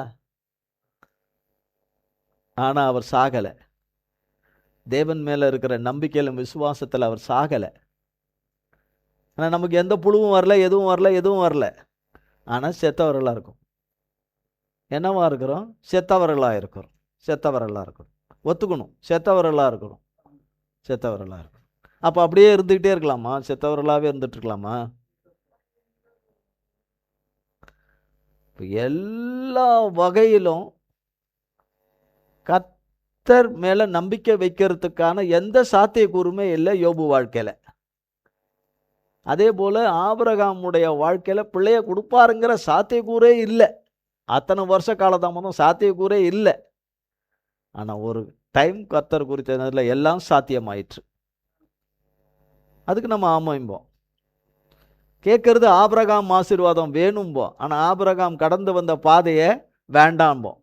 ஆனால் அவர் சாகலை, தேவன் மேலே இருக்கிற நம்பிக்கையிலும் விசுவாசத்தில் அவர் சாகலை. ஆனால் நமக்கு எந்த புழுவும் வரல, எதுவும் வரல. ஆனால் செத்தவர்களாக இருக்கும். என்னவா இருக்கிறோம்? செத்தவர்களாக இருக்கிறோம். ஒத்துக்கணும், செத்தவர்களாக இருக்கணும். அப்போ அப்படியே இருந்துக்கிட்டே இருக்கலாமா? செத்தவர்களாகவே இருந்துட்டு இருக்கலாமா? இப்போ எல்லா வகையிலும் கர்த்தர் மேலே நம்பிக்கை வைக்கிறதுக்கான எந்த சாத்தியக்கூறுமே இல்லை யோபு வாழ்க்கையில். அதே போல் ஆபிரகாமுடைய வாழ்க்கையில் பிள்ளைய கொடுப்பாருங்கிற சாத்தியக்கூறே இல்லை. அத்தனை வருஷ காலதாமதம் சாத்தியக்கூறே இல்லை. ஆனால் ஒரு டைம் கர்த்தர் குறித்ததில் எல்லாம் சாத்தியமாயிற்று. அதுக்கு நம்ம ஆமைம்போம். கேட்கறது ஆபிரகாம் ஆசீர்வாதம் வேணும்போம். ஆனால் ஆபிரகாம் கடந்து வந்த பாதையை வேண்டாம்போம்.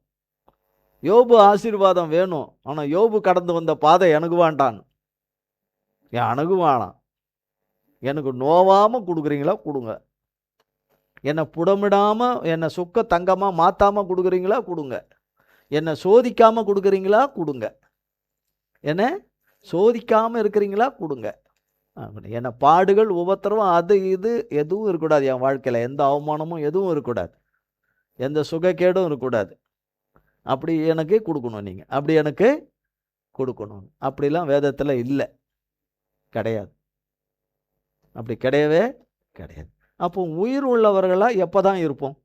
யோபு ஆசீர்வாதம் வேணும், ஆனால் யோபு கடந்து வந்த பாதை எனக்கு வேண்டான். எனக்கு வேணாம். எனக்கு நோவாமல் கொடுக்குறீங்களா கொடுங்க. என்னை புடமிடாமல், என்னை சுக்க தங்கமாக மாற்றாமல் கொடுக்குறீங்களா கொடுங்க. என்னை சோதிக்காமல் கொடுக்குறீங்களா கொடுங்க. என்னை சோதிக்காமல் இருக்கிறீங்களா கொடுங்க. என்னை பாடுகள், உபத்திரவம், அது இது எதுவும் இருக்கக்கூடாது என் வாழ்க்கையில். எந்த அவமானமும் எதுவும் இருக்கக்கூடாது. எந்த சுகக்கேடும் இருக்கக்கூடாது. அப்படி எனக்கு கொடுக்கணும். நீங்கள் அப்படி எனக்கு கொடுக்கணும். அப்படிலாம் வேதத்தில் இல்லை, கிடையாது. அப்படி கிடையவே கிடையாது. அப்போ உயிர் உள்ளவர்களாய் எப்போ தான் இருப்போம்?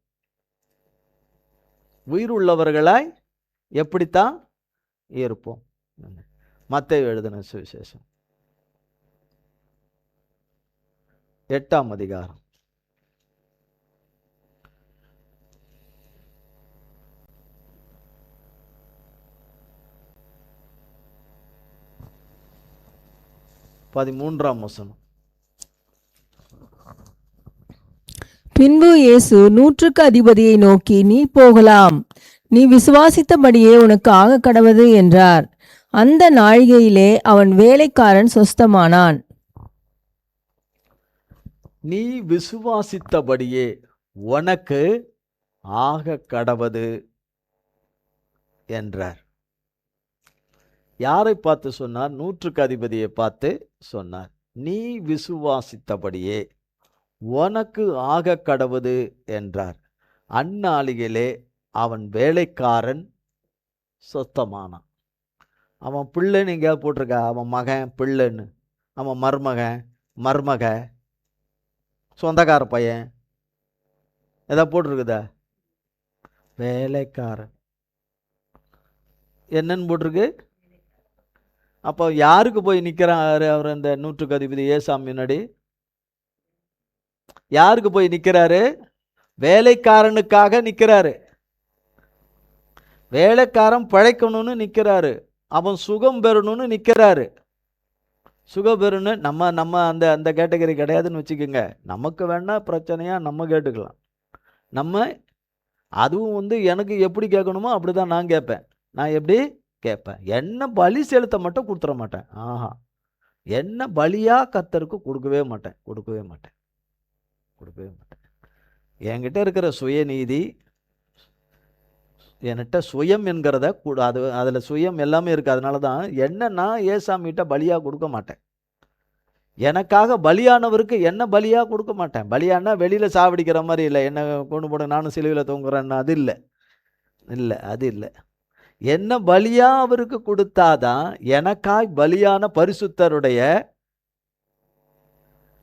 உயிர் உள்ளவர்களாய் எப்படித்தான் இருப்போம்? மத்தேயு எழுதின சுவிசேஷம் 8ஆம் அதிகாரம் 13ஆம் வசனம். பின்பு இயேசு 100க்கு அதிபதியை நோக்கி, நீ போகலாம், நீ விசுவாசித்தபடியே உனக்கு ஆக கடவது என்றார். அந்த நாழிகையிலே அவன் வேலைக்காரன் சொஸ்தமானான். நீ விசுவாசித்தபடியே உனக்கு ஆக கடவது என்றார். யாரை பார்த்து சொன்னார்? 100க்கு அதிபதியை பார்த்து சொன்னார். நீ விசுவாசித்தபடியே உனக்கு ஆக கடவது என்றார். அந்நாளிகளே அவன் வேலைக்காரன் சொத்தமானான். அவன் பிள்ளைன்னு எங்கேயாவது போட்டிருக்கா? அவன் மகன் பிள்ளைன்னு, அவன் மருமக, சொந்தக்கார பையன் எதா போட்டிருக்குதா? வேலைக்காரன். என்னன்னு போட்டிருக்கு? அப்போ யாருக்கு போய் நிற்கிறாரு அவர்? இந்த 100க்கு அதிபதி ஏசாமி முன்னாடி யாருக்கு போய் நிற்கிறாரு? வேலைக்காரனுக்காக நிற்கிறாரு. வேலைக்காரன் பிழைக்கணும்னு நிற்கிறாரு. அவன் சுகம் பெறணும்னு நிற்கிறாரு. சுகம் பெறணும். நம்ம அந்த அந்த கேட்டகரி கிடையாதுன்னு வச்சுக்கோங்க. நமக்கு வேணா பிரச்சனையா நம்ம கேட்டுக்கலாம். நம்ம அதுவும் எனக்கு எப்படி கேட்கணுமோ அப்படி தான் நான் கேட்பேன். நான் எப்படி கேட்பேன்? என்ன பலி செலுத்த மட்டும் கொடுத்துட மாட்டேன். என்ன பலியாக கர்த்தருக்கு கொடுக்கவே மாட்டேன். என்கிட்ட இருக்கிற சுயநீதி, என்கிட்ட சுயம் என்கிறத அது அதில் சுயம் எல்லாமே இருக்குது. அதனால தான் என்ன நான் ஏசாமிகிட்ட பலியாக கொடுக்க மாட்டேன். எனக்காக பலியானவருக்கு என்ன பலியாக கொடுக்க மாட்டேன். பலியானா வெளியில் சாவடிக்கிற மாதிரி இல்லை. என்ன கொண்டு போட நானும் சிலுவையில் தொங்குறேன்னு அது இல்லை. அது இல்லை. என்ன பலியாக அவருக்கு கொடுத்தாதான் எனக்காய் பலியான பரிசுத்தருடைய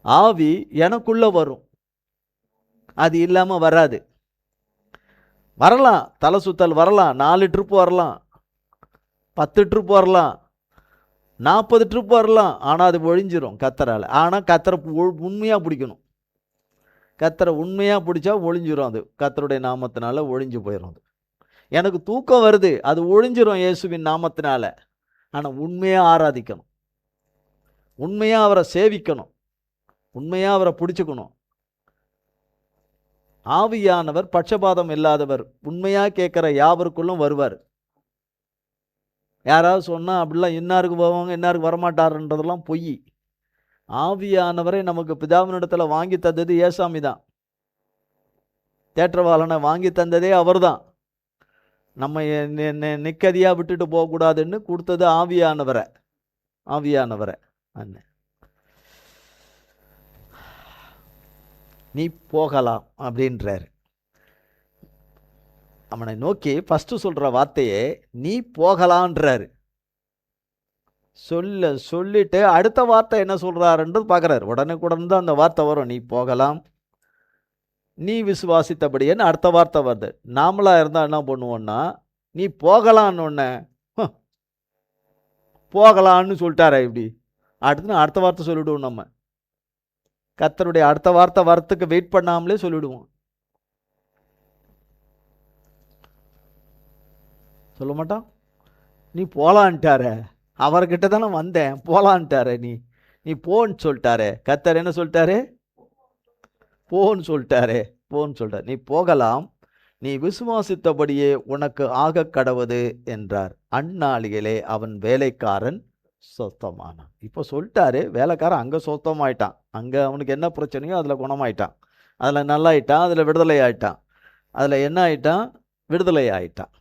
ஆவி எனக்குள்ள வரும். அது இல்லாமல் வராது. வரலாம், தலை சுத்தல் வரலாம், 4 ட்ரிப் வரலாம், 10 ட்ரிப் வரலாம், 40 ட்ரிப் வரலாம். ஆனால் அது ஒழிஞ்சிரும் கர்த்தரால். ஆனால் கர்த்தரை உண்மையாக பிடிக்கணும். கர்த்தரை உண்மையாக பிடிச்சா ஒழிஞ்சிரும். அது கர்த்தருடைய நாமத்தினால ஒழிஞ்சு போயிடும். அது எனக்கு தூக்கம் வருது, அது ஒழிஞ்சிரும் இயேசுவின் நாமத்தினால. ஆனால் உண்மையாக ஆராதிக்கணும், உண்மையாக அவரை சேவிக்கணும், உண்மையாக அவரை பிடிச்சிக்கணும். ஆவியானவர் பட்சபாதம் இல்லாதவர். உண்மையாக கேட்குற யாவருக்குள்ளும் வருவார். யாராவது சொன்னால் அப்படிலாம் இன்னாருக்கு போவாங்க இன்னாருக்கு வரமாட்டாருன்றதெல்லாம் பொய். ஆவியானவரை நமக்கு பிதாவினிடத்தில் வாங்கி தந்தது ஏசாமி தான். தேற்றவாளனை வாங்கி தந்ததே அவர் தான். நம்ம நிக்கதியாக விட்டுட்டு போகக்கூடாதுன்னு கொடுத்தது ஆவியானவரை. அண்ணன் நீ போகலாம் அப்படின்றாரு. அவனை நோக்கி ஃபஸ்ட்டு சொல்கிற வார்த்தையே நீ போகலான்றாரு. சொல்லிட்டு அடுத்த வார்த்தை என்ன சொல்கிறாருன்றது பார்க்குறாரு. உடனுக்குடன் தான் அந்த வார்த்தை வரும், நீ போகலாம், நீ விசுவாசித்தபடியேன்னு அடுத்த வார்த்தை வருது. நாமளாக இருந்தால் என்ன பண்ணுவோன்னா, நீ போகலான்னு ஒன்று போகலான்னு சொல்லிட்டாரா இப்படி அடுத்த வார்த்தை சொல்லிவிடுவோம். நம்ம கர்த்தருடைய அடுத்த வார்த்தை வரத்துக்கு வெயிட் பண்ணாமலே சொல்லிவிடுவோம். சொல்ல மாட்டான். நீ போகலான்ட்டார, அவர்கிட்ட தானே வந்தேன், போகலான்ட்டார, நீ போன்னு சொல்லிட்டாரே. கர்த்தர் என்ன சொல்லிட்டாரு? போன்னு சொல்லிட்டாரு. நீ போகலாம், நீ விசுவாசித்தபடியே உனக்கு ஆக கடவது என்றார். அந்நாளிகளே அவன் வேலைக்காரன் சொத்தமானான். இப்போ சொல்லிட்டாரு, வேலைக்காரன் அங்கே சொத்தமாயிட்டான். அங்கே அவனுக்கு என்ன பிரச்சனையோ அதில் குணமாயிட்டான், அதில் நல்லாயிட்டான், அதில் விடுதலை ஆயிட்டான். அதில் என்ன ஆயிட்டான்? விடுதலை ஆயிட்டான்.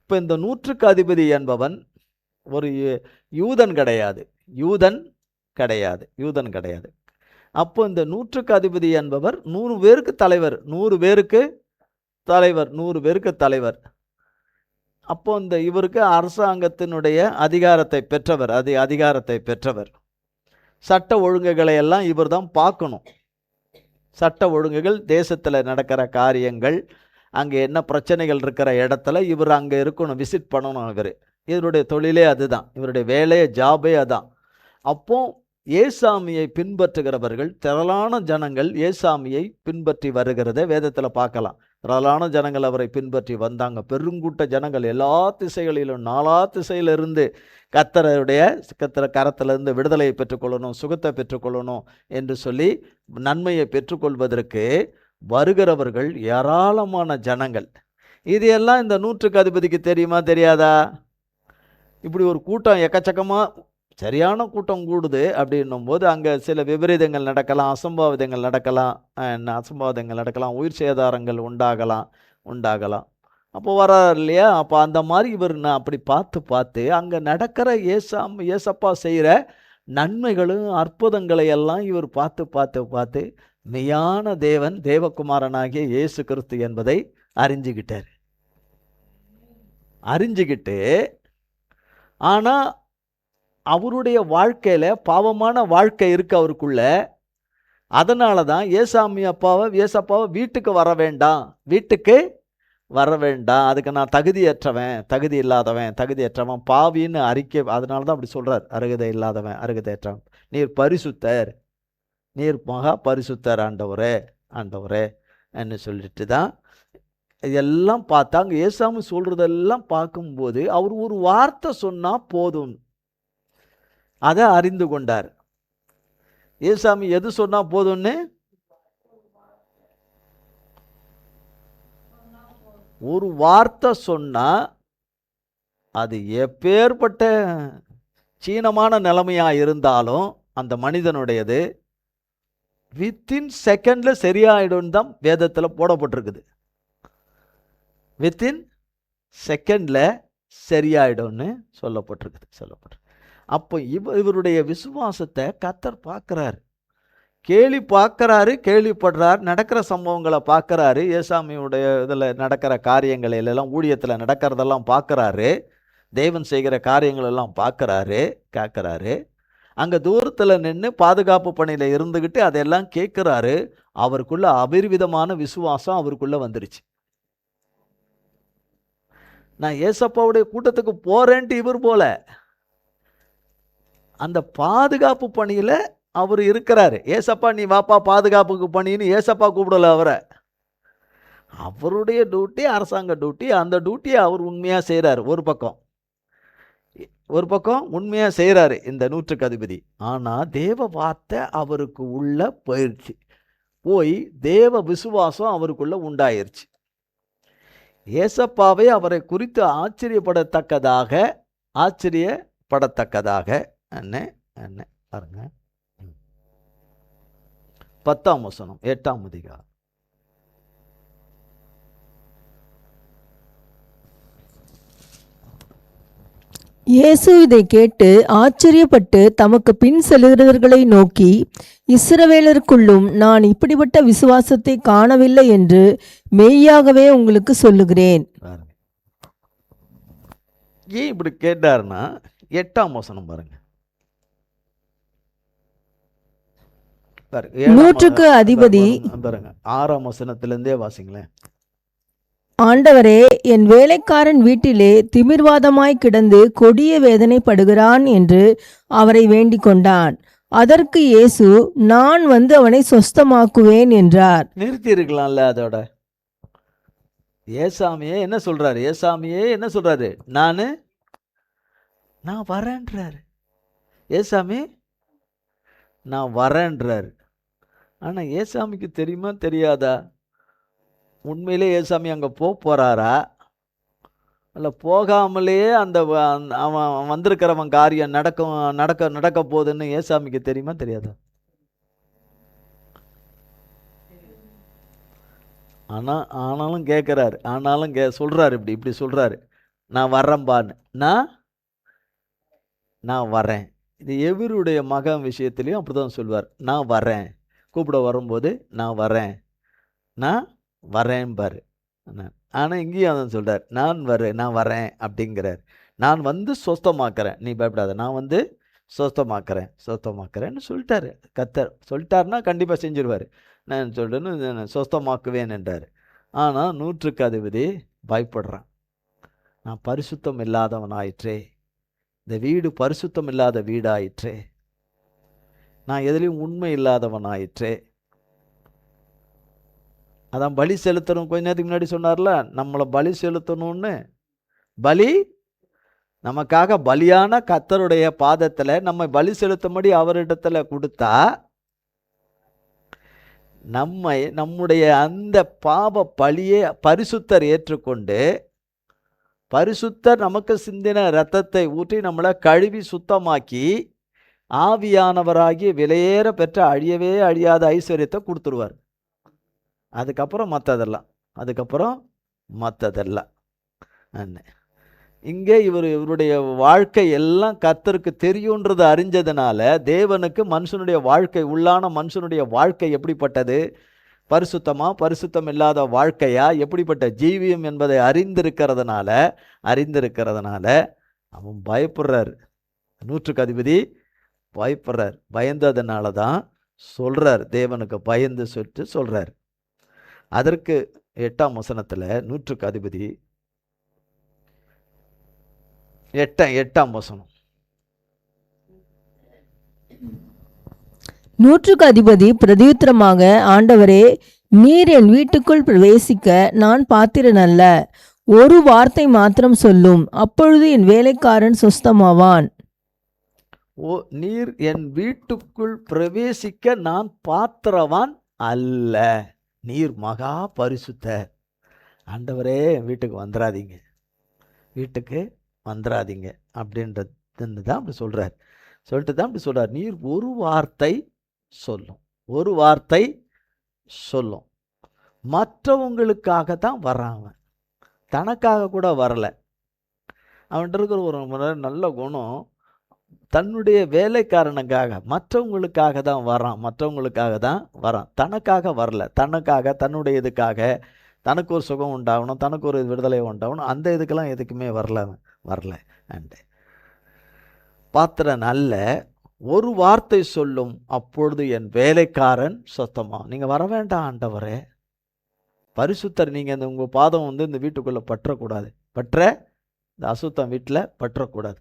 இப்போ இந்த 100க்கு அதிபதி என்பவன் ஒரு யூதன் கிடையாது. அப்போ இந்த 100க்கு அதிபதி என்பவர் 100 பேருக்கு தலைவர். 100 பேருக்கு தலைவர். அப்போ இந்த இவருக்கு அரசாங்கத்தினுடைய அதிகாரத்தை பெற்றவர். சட்ட ஒழுங்குகளை எல்லாம் இவர் தான் பார்க்கணும். சட்ட ஒழுங்குகள், தேசத்தில் நடக்கிற காரியங்கள், அங்கே என்ன பிரச்சனைகள் இருக்கிற இடத்துல இவர் அங்கே இருக்கணும், விசிட் பண்ணணும். இவருடைய தொழிலே அதுதான், இவருடைய வேலையே, ஜாபே அதான். அப்போ ஏசாமியை பின்பற்றுகிறவர்கள், திரளான ஜனங்கள் ஏசாமியை பின்பற்றி வருகிறத வேதத்தில் பார்க்கலாம். திரளான ஜனங்கள் அவரை பின்பற்றி வந்தாங்க. பெருங்கூட்ட ஜனங்கள் எல்லா திசைகளிலும், 4 திசையிலிருந்து கர்த்தர் கரத்திலிருந்து விடுதலையை பெற்றுக்கொள்ளணும், சுகத்தை பெற்றுக்கொள்ளணும் என்று சொல்லி நன்மையை பெற்றுக்கொள்வதற்கு வருகிறவர்கள் ஏராளமான ஜனங்கள். இது எல்லாம் இந்த 100க்கு அதிபதிக்கு தெரியுமா தெரியாதா? இப்படி ஒரு கூட்டம் எக்கச்சக்கமாக சரியான கூட்டம் கூடுது அப்படின்னும் போது அங்கே சில விபரீதங்கள் நடக்கலாம், அசம்பாவிதங்கள் நடக்கலாம், உயிர் சேதாரங்கள் உண்டாகலாம். அப்போ வரார் இல்லையா? அப்போ அந்த மாதிரி இவர் நான் அப்படி பார்த்து அங்கே நடக்கிற ஏசப்பா செய்கிற நன்மைகளும் அற்புதங்களை எல்லாம் இவர் பார்த்து மெய்யான தேவன், தேவகுமாரனாகிய இயேசு கிறிஸ்து என்பதை அறிஞ்சுக்கிட்டு ஆனால் அவருடைய வாழ்க்கையில் பாவமான வாழ்க்கை இருக்கு அவருக்குள்ள. அதனால தான் ஏசப்பாவை வீட்டுக்கு வர வேண்டாம், அதுக்கு நான் தகுதி இல்லாதவன், பாவின்னு அறிக்கை. அதனால தான் அப்படி சொல்கிறார், அருகதை இல்லாதவன், அருகதையற்றவன், நீர் பரிசுத்தர், நீர் மகா பரிசுத்தர் ஆண்டவரே என்று சொல்லிட்டு தான் இதெல்லாம் பார்த்தாங்க. ஏசாமி சொல்கிறதெல்லாம் பார்க்கும்போது அவர் ஒரு வார்த்தை சொன்னால் போதும், அதை அறிந்து கொண்டார். ஏசாமி எது சொன்னா போதும்னு? ஒரு வார்த்தை சொன்னா அது எப்பேற்பட்ட சீனமான நிலைமையா இருந்தாலும் அந்த மனிதனுடையது வித்தின் செகண்ட்ல சரியாயிடும் தான் வேதத்தில் போடப்பட்டிருக்குது. வித்தின் செகண்ட்ல சரியாயிடும்னு சொல்லப்பட்டிருக்கு. அப்போ இவருடைய விசுவாசத்தை கர்த்தர் பார்க்குறாரு, கேள்விப்படுறார், நடக்கிற சம்பவங்களை பார்க்குறாரு, ஏசாமியுடைய இதில் நடக்கிற காரியங்களெல்லாம், ஊழியத்தில் நடக்கிறதெல்லாம் பார்க்குறாரு, தேவன் செய்கிற காரியங்கள் எல்லாம் கேட்குறாரு. அங்கே தூரத்தில் நின்று பாதுகாப்பு பணியில் இருந்துக்கிட்டு அதெல்லாம் கேட்குறாரு. அவருக்குள்ள அபரிவிதமான விசுவாசம் அவருக்குள்ள வந்துருச்சு. நான் ஏசப்பாவுடைய கூட்டத்துக்கு போறேன்ட்டு இவர் போல, அந்த பாதுகாப்பு பணியில் அவர் இருக்கிறாரு. ஏசப்பா நீ வாப்பா பாதுகாப்புக்கு பணின்னு ஏசப்பா கூப்பிடல அவரை. அவருடைய டியூட்டி அரசாங்க டியூட்டி, அந்த டியூட்டியை அவர் உண்மையாக செய்கிறார். ஒரு பக்கம் உண்மையாக செய்கிறாரு இந்த 100க்கு அதிபதி. ஆனால் தேவ வார்த்தை அவருக்கு உள்ள போய் தேவ விசுவாசம் அவருக்குள்ள உண்டாயிருச்சு. ஏசப்பாவை அவரை குறித்து ஆச்சரியப்படத்தக்கதாக என்ன பாருங்க, 10ஆம் வசனம் 8ஆம் அதிகாரம். இயேசு இதை கேட்டு ஆச்சரியப்பட்டு தமக்கு பின் செல்கிறவர்களை நோக்கி, இஸ்ரவேலருக்குள்ளும் நான் இப்படிப்பட்ட விசுவாசத்தை காணவில்லை என்று மெய்யாகவே உங்களுக்கு சொல்லுகிறேன். பாருங்க, ஏன் இப்படி கேட்டாருன்னா 8ஆம் வசனம் பாருங்க. பாருங்க, 100க்கு அதிபதி பாருங்க 6ஆம் வசனத்திலிருந்தே வாசிங்களேன். ஆண்டவரே, என் வேலைக்காரன் வீட்டிலே திமிர்வாதமாய் கிடந்து கொடிய வேதனைப்படுகிறான் என்று அவரை வேண்டிக் கொண்டான். அதற்கு இயேசு, நான் வந்து அவனை சொஸ்தமாக்குவேன் என்றார். நிறுத்தி இருக்கலாம்ல அதோட. ஏசாமியே என்ன சொல்றாரு? ஏசாமியே என்ன சொல்றாரு? நான் வரேன்றாரு. ஏசாமி நான் வரேன்றாரு. ஆனா ஏசாமிக்கு தெரியுமா தெரியாதா? உண்மையிலே ஏசாமி அங்கே போகிறாரா இல்லை போகாமலேயே அவன் வந்திருக்கிறவன் காரியம் நடக்க போகுதுன்னு ஏசாமிக்கு தெரியுமா தெரியாதா? ஆனாலும் கேட்குறாரு. ஆனாலும் சொல்கிறாரு, இப்படி சொல்கிறாரு, நான் வரேன்பான்னு. நான் வரேன். இது எவருடைய மகன் விஷயத்துலையும் அப்படிதான் சொல்வார். நான் வரேன். கூப்பிட வரும்போது நான் வரேன்பாரு. ஆனால் இங்கேயும் அதான் சொல்கிறார், நான் வரேன் அப்படிங்கிறார். நான் வந்து சொஸ்தமாக்குறேன், நீ பயப்படாத, நான் வந்து சொஸ்தமாக்குறேன்னு சொல்லிட்டாரு. கத்தர் சொல்லிட்டாருன்னா கண்டிப்பாக செஞ்சிருவார். நான் சொல்கிறேன்னு சொஸ்தமாக்குவேன் என்றார். ஆனால் 100க்கு அதிபதி பயப்படுறான். நான் பரிசுத்தம் இல்லாதவன் ஆயிற்றே, இந்த வீடு பரிசுத்தம் இல்லாத வீடாயிற்றே, நான் எதுலேயும் உண்மை இல்லாதவன் ஆயிற்றே. அதான் பலி செலுத்தணும். கொஞ்ச நேரத்துக்கு முன்னாடி சொன்னார்ல, நம்மளை பலி செலுத்தணும்னு. பலி நமக்காக பலியான கர்த்தருடைய பாதத்தில் நம்மை பலி செலுத்தும்படி அவரிடத்துல கொடுத்தா, நம்முடைய அந்த பாவ பலியை பரிசுத்தர் ஏற்றுக்கொண்டு, பரிசுத்தர் நமக்கு சிந்தின இரத்தத்தை ஊற்றி நம்மளை கழுவி சுத்தமாக்கி ஆவியானவராகி விலையேற பெற்ற அழியவே அழியாத ஐஸ்வர்யத்தை கொடுத்துருவார். அதுக்கப்புறம் மற்றதெல்லாம் இங்கே இவருடைய வாழ்க்கை எல்லாம் கர்த்தருக்கு தெரியுன்றது அறிஞ்சதுனால, தேவனுக்கு மனுஷனுடைய வாழ்க்கை, உள்ளான மனுஷனுடைய வாழ்க்கை எப்படிப்பட்டது, பரிசுத்தம் இல்லாத வாழ்க்கையா, எப்படிப்பட்ட ஜீவியம் என்பதை அறிந்திருக்கிறதுனால அவன் பயப்படுறாரு. 100க்கு அதிபதி பயப்படுறார். பயந்ததுனால தான் சொல்றார், தேவனுக்கு பயந்து சொல்றார். அதற்கு 8ஆம் வசனத்தில் 100க்கு அதிபதி 8ஆம் வசனம், 100க்கு அதிபதி பிரதியுத்தரமாக, ஆண்டவரே, நீர் என் வீட்டுக்குள் பிரவேசிக்க நான் பாத்திரன் அல்ல. ஒரு வார்த்தை மாத்திரம் சொல்லும், அப்பொழுது என் வேலைக்காரன் சொஸ்தமாவான். நீர் என் வீட்டுக்குள் பிரவேசிக்க நான் பாத்திரவான் அல்ல. நீர் மகா பரிசுத்தர். ஆண்டவரே, வீட்டுக்கு வந்துடாதீங்க அப்படின்றது தான் அப்படி சொல்கிறார். சொல்லிட்டு தான் அப்படி சொல்கிறார், நீர் ஒரு வார்த்தை சொல்லும். மற்றவங்களுக்காக தான் வர்றான். தனக்காக கூட வரலை. அவன்கிட்ட இருக்கிற ஒரு நல்ல குணம், தன்னுடைய வேலைக்காரனுக்காக, மற்றவங்களுக்காக தான் வரான். தனக்காக வரல. தன்னுடைய இதுக்காக, தனக்கு ஒரு சுகம் உண்டாகணும், தனக்கு ஒரு விடுதலை உண்டாகணும், அந்த இதுக்கெல்லாம் எதுக்குமே வரல. அண்டு பாத்திரன் அல்ல, ஒரு வார்த்தை சொல்லும், அப்பொழுது என் வேலைக்காரன் சொத்தமா. நீங்கள் வர வேண்டாம் ஆண்டவரே, பரிசுத்தர், நீங்கள் உங்கள் பாதம் இந்த வீட்டுக்குள்ளே பற்றக்கூடாது. இந்த அசுத்தம் வீட்டில் பற்றக்கூடாது.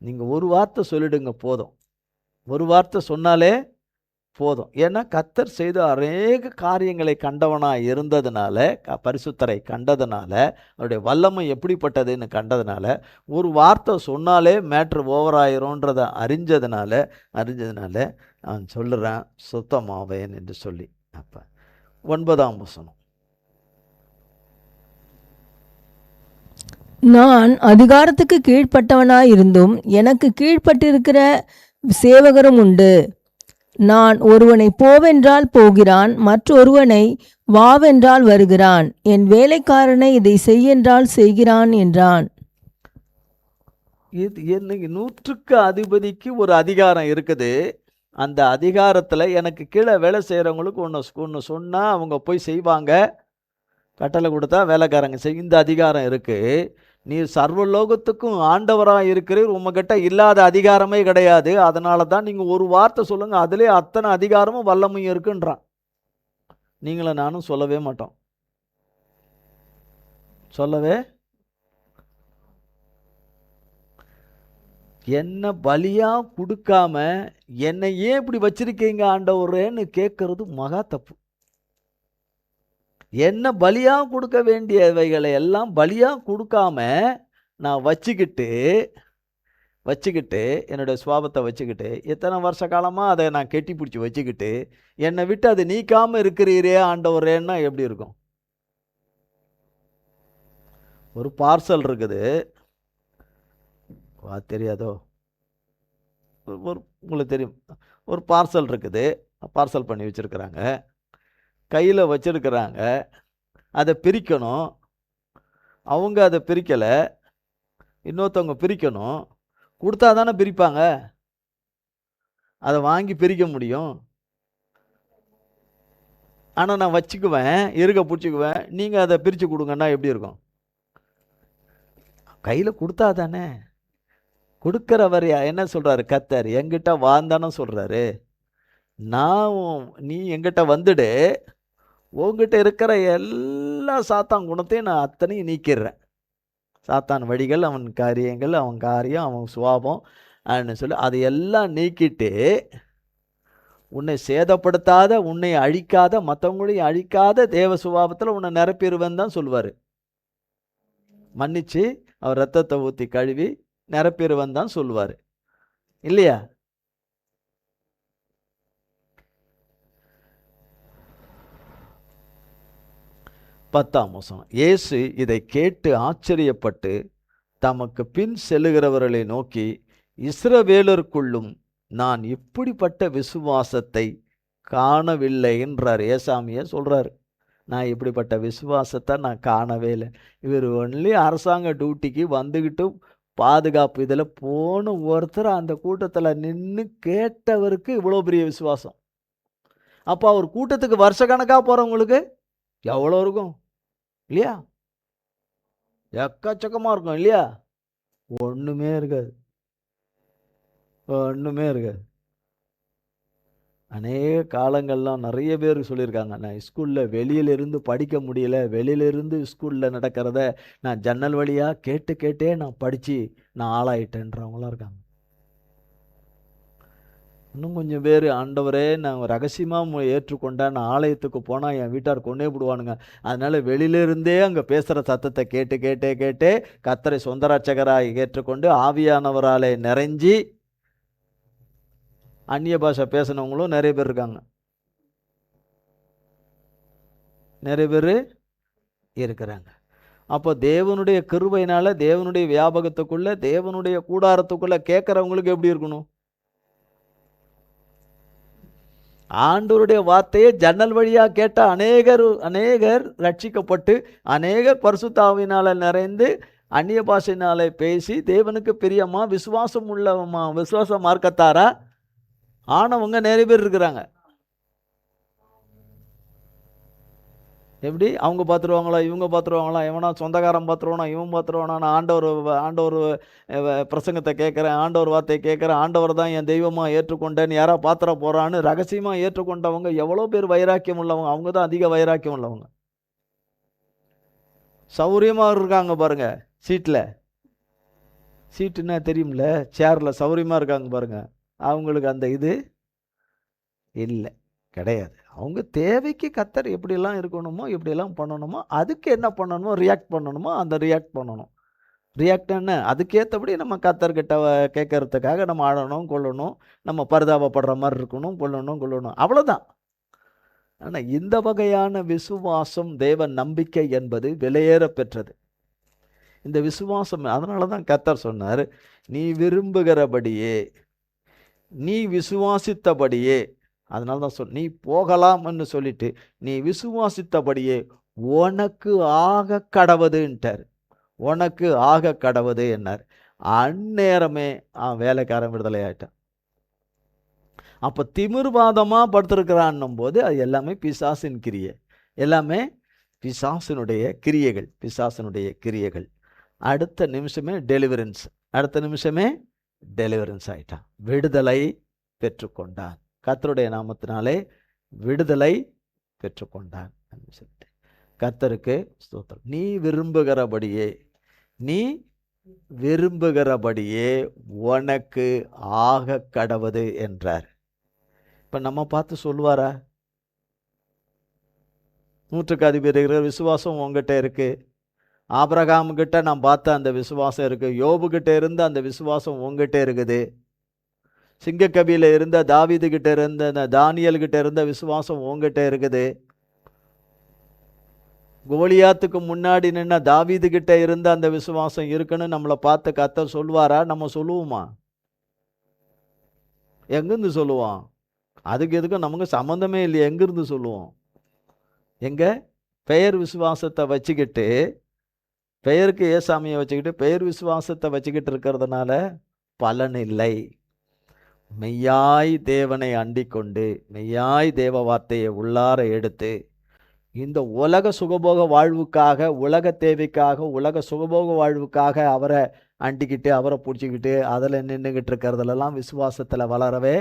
நீங்கள் ஒரு வார்த்தை சொல்லிடுங்க போதும். ஒரு வார்த்தை சொன்னாலே போதும். ஏன்னா கர்த்தர் செய்த அநேக காரியங்களை கண்டவனாக இருந்ததுனால, பரிசுத்தரை கண்டதுனால, அவருடைய வல்லமை எப்படிப்பட்டதுன்னு கண்டதுனால, ஒரு வார்த்தை சொன்னாலே மேட்ரு ஓவராயிரும்ன்றதை அறிஞ்சதுனால நான் சொல்லுறேன், சுத்தமாவேன் என்று சொல்லி. அப்போ 9ஆம் வசனம், நான் அதிகாரத்துக்கு கீழ்ப்பட்டவனாயிருந்தும் எனக்கு கீழ்ப்பட்டிருக்கிற சேவகரும் உண்டு. நான் ஒருவனை போவென்றால் போகிறான், மற்றொருவனை வாவென்றால் வருகிறான், என் வேலைக்காரனை இதை செய்யென்றால் செய்கிறான் என்றான். இது என்னைக்கு 100க்கு அதிபதிக்கு ஒரு அதிகாரம் இருக்குது. அந்த அதிகாரத்தில் எனக்கு கீழே வேலை செய்கிறவங்களுக்கு ஒன்று சொன்னால் அவங்க போய் செய்வாங்க. கட்டளை கொடுத்தா வேலைக்காரங்க செய் இந்த அதிகாரம் இருக்குது. நீ சர்வலோகத்துக்கும் ஆண்டவராக இருக்கிறீர், உங்ககிட்ட இல்லாத அதிகாரமே கிடையாது. அதனால தான் நீங்கள் ஒரு வார்த்தை சொல்லுங்கள், அதிலே அத்தனை அதிகாரமும் வல்லமையும் இருக்குன்றான். நீங்களும் நானும் சொல்லவே மாட்டோம். சொல்லவே என்ன பலியாக கொடுக்காம என்னை ஏன் இப்படி வச்சிருக்கீங்க ஆண்டவரேன்னு கேட்கறது மகா தப்பு. என்ன பலியாக கொடுக்க வேண்டியவைகளை எல்லாம் பலியாக கொடுக்காம நான் வச்சுக்கிட்டு என்னுடைய சுவாபத்தை வச்சுக்கிட்டு எத்தனை வருஷ காலமாக அதை நான் கெட்டி பிடிச்சி வச்சுக்கிட்டு என்னை விட்டு அதை நீக்காமல் இருக்கிறீரே ஆண்டவரேன்னா எப்படி இருக்கும்? ஒரு பார்சல் இருக்குது, தெரியாதோ? உங்களுக்கு தெரியும், ஒரு பார்சல் இருக்குது, பார்சல் பண்ணி வச்சுருக்குறாங்க, கையில் வச்சுருக்கிறாங்க, அதை பிரிக்கணும். அவங்க அதை பிரிக்கலை, இன்னொருத்தவங்க பிரிக்கணும். கொடுத்தா தானே பிரிப்பாங்க, அதை வாங்கி பிரிக்க முடியும். ஆனால் நான் வச்சுக்குவேன், இருக்க பிடிச்சிக்குவேன், நீங்கள் அதை பிரித்து கொடுங்கன்னா எப்படி இருக்கும்? கையில் கொடுத்தா தானே. கொடுக்குறவர் என்ன சொல்கிறாரு? கர்த்தர் என்கிட்ட வாந்தானே சொல்கிறாரு. நீ என்கிட்ட வந்துடு, உங்ககிட்ட இருக்கிற எல்லா சாத்தான் குணத்தையும் நான் அத்தனையும் நீக்கிடுறேன். சாத்தான் வழிகள், அவன் காரியங்கள், அவன் காரியம், அவன் சுவாபம் சொல்லி அதையெல்லாம் நீக்கிட்டு உன்னை சேதப்படுத்தாத, உன்னை அழிக்காத, மற்றவங்களையும் அழிக்காத தேவ சுபாவத்தில் உன்னை நிரப்பிடுவேன்னு தான் சொல்லுவார். மன்னிச்சு அவர் ரத்தத்தை ஊற்றி கழுவி நிரப்பிடுவேன்னு தான் சொல்லுவார், இல்லையா? பத்தாம் வசனம். இயேசு இதை கேட்டு ஆச்சரியப்பட்டு தமக்கு பின் செல்லுகிறவர்களை நோக்கி, இஸ்ரவேலருக்குள்ளும் நான் இப்படிப்பட்ட விசுவாசத்தை காணவில்லை என்றார். ஏசாமியை சொல்கிறார், நான் இப்படிப்பட்ட விசுவாசத்தை நான் காணவே இல்லை. இவர் ஒன்லி அரசாங்க டியூட்டிக்கு வந்துக்கிட்டு பாதுகாப்பு இதில் போன ஒருத்தர் அந்த கூட்டத்தில் நின்று கேட்டவருக்கு இவ்வளோ பெரிய விசுவாசம். அப்போ அவர் கூட்டத்துக்கு வருஷக்கணக்காக போகிறவங்களுக்கு எவ்வளோ இருக்கும் இல்லையா? எக்கச்சக்கமாக இருக்கும் இல்லையா? ஒன்றுமே இருக்காது. அநேக காலங்கள்லாம் நிறைய பேர் சொல்லியிருக்காங்க, நான் ஸ்கூலில் வெளியிலிருந்து படிக்க முடியல, வெளியிலிருந்து ஸ்கூலில் நடக்கிறத நான் ஜன்னல் வழியாக கேட்டே நான் படித்து நான் ஆளாயிட்டேன்றவங்களாம் இருக்காங்க. இன்னும் கொஞ்சம் பேர், ஆண்டவரே நான் ரகசியமாக ஏற்றுக்கொண்டேன், நான் ஆலயத்துக்கு போனால் என் வீட்டார் கொண்டே விடுவானுங்க, அதனால் வெளியிலிருந்தே அங்கே பேசுகிற சத்தத்தை கேட்டே கர்த்தரை சொந்த ரட்சகராக ஏற்றுக்கொண்டு ஆவியானவராலே நிறைஞ்சி அந்நிய பாஷை பேசினவங்களும் நிறைய பேர் இருக்காங்க. நிறைய பேர் இருக்கிறாங்க. அப்போ தேவனுடைய கிருபையினால தேவனுடைய வியாபகத்துக்குள்ள, தேவனுடைய கூடாரத்துக்குள்ள கேட்குறவங்களுக்கு எப்படி இருக்கணும்? ஆண்டவருடைய வார்த்தையை ஜன்னல் வழியாக கேட்ட அநேகர் ரட்சிக்கப்பட்டு, அநேகர் பரிசுத்தாவினால நிறைந்து அந்நிய பாஷையினாலே பேசி தேவனுக்கு பிரியமா விசுவாச மார்க்கத்தாரா ஆனவங்க நிறைய பேர் இருக்கிறாங்க. எப்படி? அவங்க பார்த்துருவாங்களா, இவங்க பார்த்துருவாங்களா, எவனா சொந்தக்காரன் பார்த்துருவானா, இவன் பார்த்துருவானா, நான் ஆண்டவர் பிரசங்கத்தை கேட்குறேன், ஆண்டவர் வார்த்தையை கேட்குறேன், ஆண்டவர் தான் என் தெய்வமாக ஏற்றுக்கொண்டேன்னு யாரா பாத்திர போகிறான்னு ரகசியமாக ஏற்றுக்கொண்டவங்க எவ்வளோ பேர் வைராக்கியம் உள்ளவங்க. அவங்க தான் அதிக வைராக்கியம் உள்ளவங்க. சௌரியமாக இருக்காங்க பாருங்க, சீட்டுன்னா தெரியும்ல, சேரில் சௌரியமாக இருக்காங்க பாருங்க, அவங்களுக்கு அந்த இது இல்லை, கிடையாது. அவங்க தேவைக்கு கர்த்தர் எப்படியெல்லாம் இருக்கணுமோ, எப்படியெல்லாம் பண்ணணுமோ, அதுக்கு என்ன பண்ணணுமோ, ரியாக்ட் பண்ணணுமோ அந்த ரியாக்ட் பண்ணணும். ரியாக்ட் என்ன, அதுக்கேற்றபடி நம்ம கர்த்தர்கிட்ட கேட்கறதுக்காக நம்ம ஆடணும், கொள்ளணும், நம்ம பரிதாபப்படுற மாதிரி இருக்கணும், கொள்ளணும், அவ்வளோதான். ஆனால் இந்த வகையான விசுவாசம், தேவ நம்பிக்கை என்பது விலையேற பெற்றது. இந்த விசுவாசம், அதனால தான் கர்த்தர் சொன்னார், நீ விரும்புகிறபடியே, நீ விசுவாசித்தபடியே, அதனால தான் நீ போகலாம்னு சொல்லிட்டு நீ விசுவாசித்தபடியே உனக்கு ஆக கடவுதுன்ட்டார். உனக்கு ஆக கடவுது என்னார். அந்நேரமே வேலைக்காரன் விடுதலை ஆயிட்டான். அப்போ திமிர்வாதமாக படுத்திருக்கிறான்னும் போது அது எல்லாமே பிசாசின் கிரியை, எல்லாமே பிசாசினுடைய கிரியைகள், பிசாசினுடைய கிரியைகள். அடுத்த நிமிஷமே டெலிவரன்ஸ், அடுத்த நிமிஷமே டெலிவரன்ஸ் ஆயிட்டான், விடுதலை பெற்றுக்கொண்டான். கர்த்தருடைய நாமத்தினாலே விடுதலை பெற்றுக்கொண்டான். கர்த்தருக்கு ஸ்தோத்திரம். நீ விரும்புகிறபடியே, நீ விரும்புகிறபடியே உனக்கு ஆக கடவது என்றார். இப்போ நம்ம பார்த்து சொல்லுவாரா? நூற்றுக்கு அதிபதிகிற விசுவாசம் உங்ககிட்ட இருக்கு. ஆபிரகாம் கிட்ட நான் பார்த்த அந்த விசுவாசம் இருக்கு. யோபு கிட்ட இருந்த அந்த விசுவாசம் உங்ககிட்ட இருக்குது. சிங்கக்கபியில இருந்த தாவீது கிட்ட இருந்த, தானியல் கிட்ட இருந்த விசுவாசம் உங்ககிட்ட இருக்குது. கோலியாத்துக்கு முன்னாடி நின்ன தாவீது கிட்ட இருந்த அந்த விசுவாசம் இருக்குன்னு நம்மளை பார்த்து கர்த்தர் சொல்லுவாரா? நம்ம சொல்லுவோமா? எங்கிருந்து சொல்லுவோம்? அதுக்கு எதுக்கும் நமக்கு சம்மந்தமே இல்லையா? எங்கிருந்து சொல்லுவோம்? எங்க பெயர் விசுவாசத்தை வச்சுக்கிட்டு, பெயருக்கு ஏசாமியை வச்சுக்கிட்டு பெயர் விசுவாசத்தை வச்சுக்கிட்டு இருக்கிறதுனால பலன் இல்லை. மெய்யாய் தேவனை அண்டிக் கொண்டு, மெய்யாய் தேவ வார்த்தையை உள்ளார எடுத்து, இந்த உலக சுகபோக வாழ்வுக்காக, உலக தேவைக்காக, உலக சுகபோக வாழ்வுக்காக அவரை அண்டிக்கிட்டு, அவரை பிடிச்சிக்கிட்டு அதில் நின்றுக்கிட்டு இருக்கிறதுலலாம் விசுவாசத்தில் வளரவே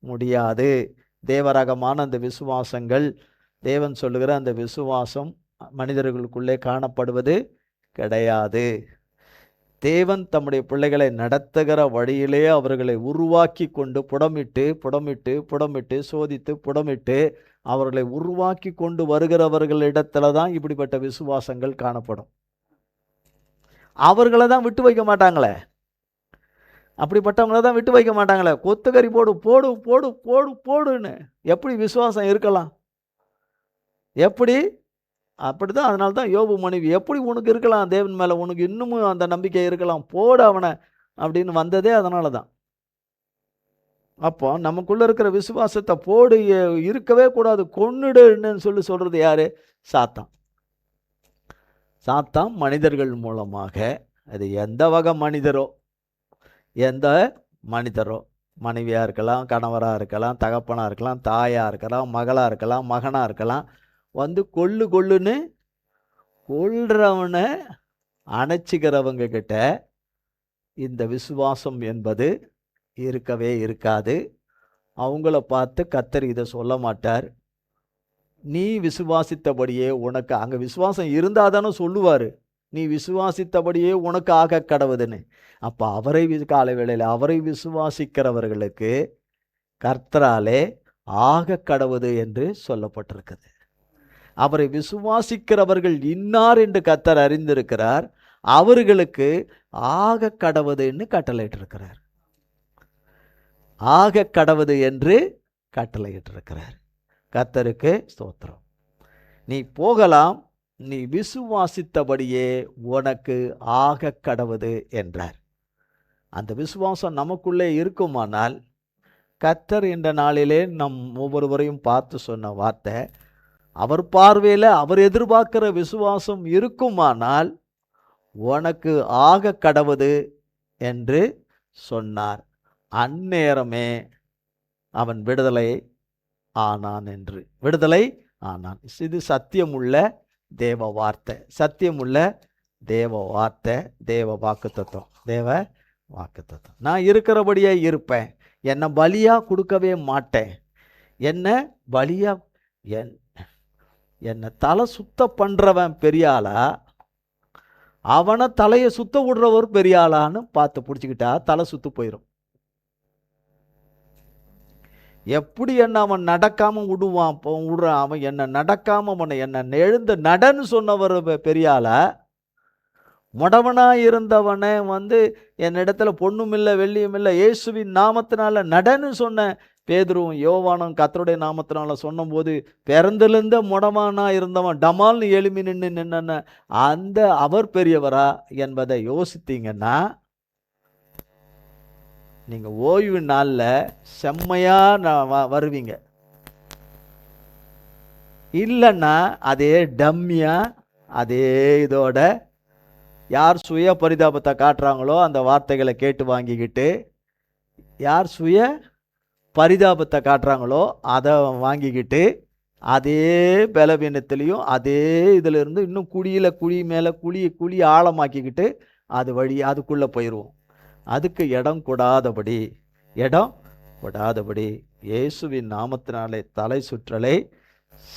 முடியாது. தேவரகமான அந்த விசுவாசங்கள், தேவன் சொல்லுகிற அந்த விசுவாசம் மனிதர்களுக்குள்ளே காணப்படுவது கிடையாது. தேவன் தம்முடைய பிள்ளைகளை நடத்துகிற வழியிலே அவர்களை உருவாக்கி கொண்டு புடமிட்டு புடமிட்டு புடமிட்டு சோதித்து புடமிட்டு அவர்களை உருவாக்கி கொண்டு வருகிறவர்களிடத்துல தான் இப்படிப்பட்ட விசுவாசங்கள் காணப்படும். அவர்களை தான் விட்டு வைக்க மாட்டாங்களே, அப்படிப்பட்டவங்கள தான் விட்டு வைக்க மாட்டாங்களே. கொத்துக்கறி போடு போடு போடு போடு போடுன்னு எப்படி விசுவாசம் இருக்கலாம்? எப்படி? அப்படிதான். அதனால தான் யோபு மனைவி, எப்படி உனக்கு இருக்கலாம் தேவன் மேலே, உனக்கு இன்னமும் அந்த நம்பிக்கை இருக்கலாம், போடு அவனை அப்படின்னு வந்ததே அதனால தான். அப்போ நமக்குள்ள இருக்கிற விசுவாசத்தை போடு, இருக்கவே கூடாது, கொன்னுடுன்னு சொல்றது யாரு? சாத்தான். சாத்தான் மனிதர்கள் மூலமாக, அது எந்த வகை மனிதரோ, எந்த மனிதரோ, மனைவியா இருக்கலாம், கணவரா இருக்கலாம், தகப்பனா இருக்கலாம், தாயா இருக்கலாம், மகளா இருக்கலாம், மகனா இருக்கலாம், வந்து கொல்லுன்னு கொல்றவனை அணைச்சிக்கிறவங்க கிட்ட இந்த விசுவாசம் என்பது இருக்கவே இருக்காது. அவங்கள பார்த்து கர்த்தர் இதை சொல்ல மாட்டார். நீ விசுவாசித்தபடியே உனக்கு, அங்கே விசுவாசம் இருந்தால் தானே சொல்லுவார், நீ விசுவாசித்தபடியே உனக்கு ஆக கடவுதுன்னு. அப்போ அவரை காலை வேளையில் அவரை விசுவாசிக்கிறவர்களுக்கு கர்த்தராலே ஆக கடவுது என்று சொல்லப்பட்டிருக்குது. அவரை விசுவாசிக்கிறவர்கள் இன்னார் என்று கர்த்தர் அறிந்திருக்கிறார், அவர்களுக்கு ஆக கடவுதுன்னு கட்டளையிட்டிருக்கிறார். ஆக கடவுது என்று கட்டளையிட்டிருக்கிறார். கர்த்தருக்கு ஸ்தோத்திரம். நீ போகலாம், நீ விசுவாசித்தபடியே உனக்கு ஆக கடவுது என்றார். அந்த விசுவாசம் நமக்குள்ளே இருக்குமானால், கர்த்தர் என்ற நாளிலே நம் ஒவ்வொருவரையும் பார்த்து சொன்ன வார்த்தை, அவர் பார்வையில் அவர் எதிர்பார்க்கிற விசுவாசம் இருக்குமானால் உனக்கு ஆக கடவுது என்று சொன்னார். அந்நேரமே அவன் விடுதலை ஆனான் என்று, விடுதலை ஆனான். இது சத்தியமுள்ள தேவ வார்த்தை, சத்தியமுள்ள தேவ வார்த்தை, தேவ வாக்குத்தத்தம், தேவ வாக்குத்தத்தம். நான் இருக்கிறபடியே இருப்பேன், என்னை பலியாக கொடுக்கவே மாட்டேன். என்ன பலியா? என்னை தலை சுத்த பண்ணுறவன் பெரிய ஆளா, அவனை தலையை சுத்த விடுறவர் பெரிய ஆளான்னு பார்த்து பிடிச்சிக்கிட்டா தலை சுத்து போயிடும். எப்படி என்ன அவன் நடக்காமல் விடுறான், அவன் என்னை நடக்காமல் அவனை என்னை எழுந்து நடன்னு சொன்னவர் பெரிய ஆளா, முடவனாக இருந்தவனை வந்து என்னிடத்துல பொண்ணும் இல்லை வெள்ளியும் இல்லை, இயேசுவின் நாமத்தினால நடன்னு சொன்ன பேதுருவும் யோவானும் கர்த்தருடைய நாமத்தினால சொன்னபோது, பிறந்திலிருந்த முடவனா இருந்தவன் டமால்னு எழுமி நின்று அந்த அவர் பெரியவரா என்பதை யோசித்தீங்கன்னா, நீங்கள் ஓய்வு நாளில் செம்மையாக வருவீங்க. இல்லைன்னா அதே டம்மியாக அதே இதோட யார் சுய பரிதாபத்தை காட்டுறாங்களோ அந்த வார்த்தைகளை கேட்டு வாங்கிக்கிட்டு, யார் சுய பரிதாபத்தை காட்டுறாங்களோ அதை வாங்கிக்கிட்டு, அதே பலவீனத்திலையும் அதே இதில் இருந்து இன்னும் குழி மேலே குழி ஆழமாக்கிக்கிட்டு அது வழி அதுக்குள்ளே போயிடுவோம். அதுக்கு இடம் கொடாதபடி இயேசுவின் நாமத்தினாலே தலை சுற்றலை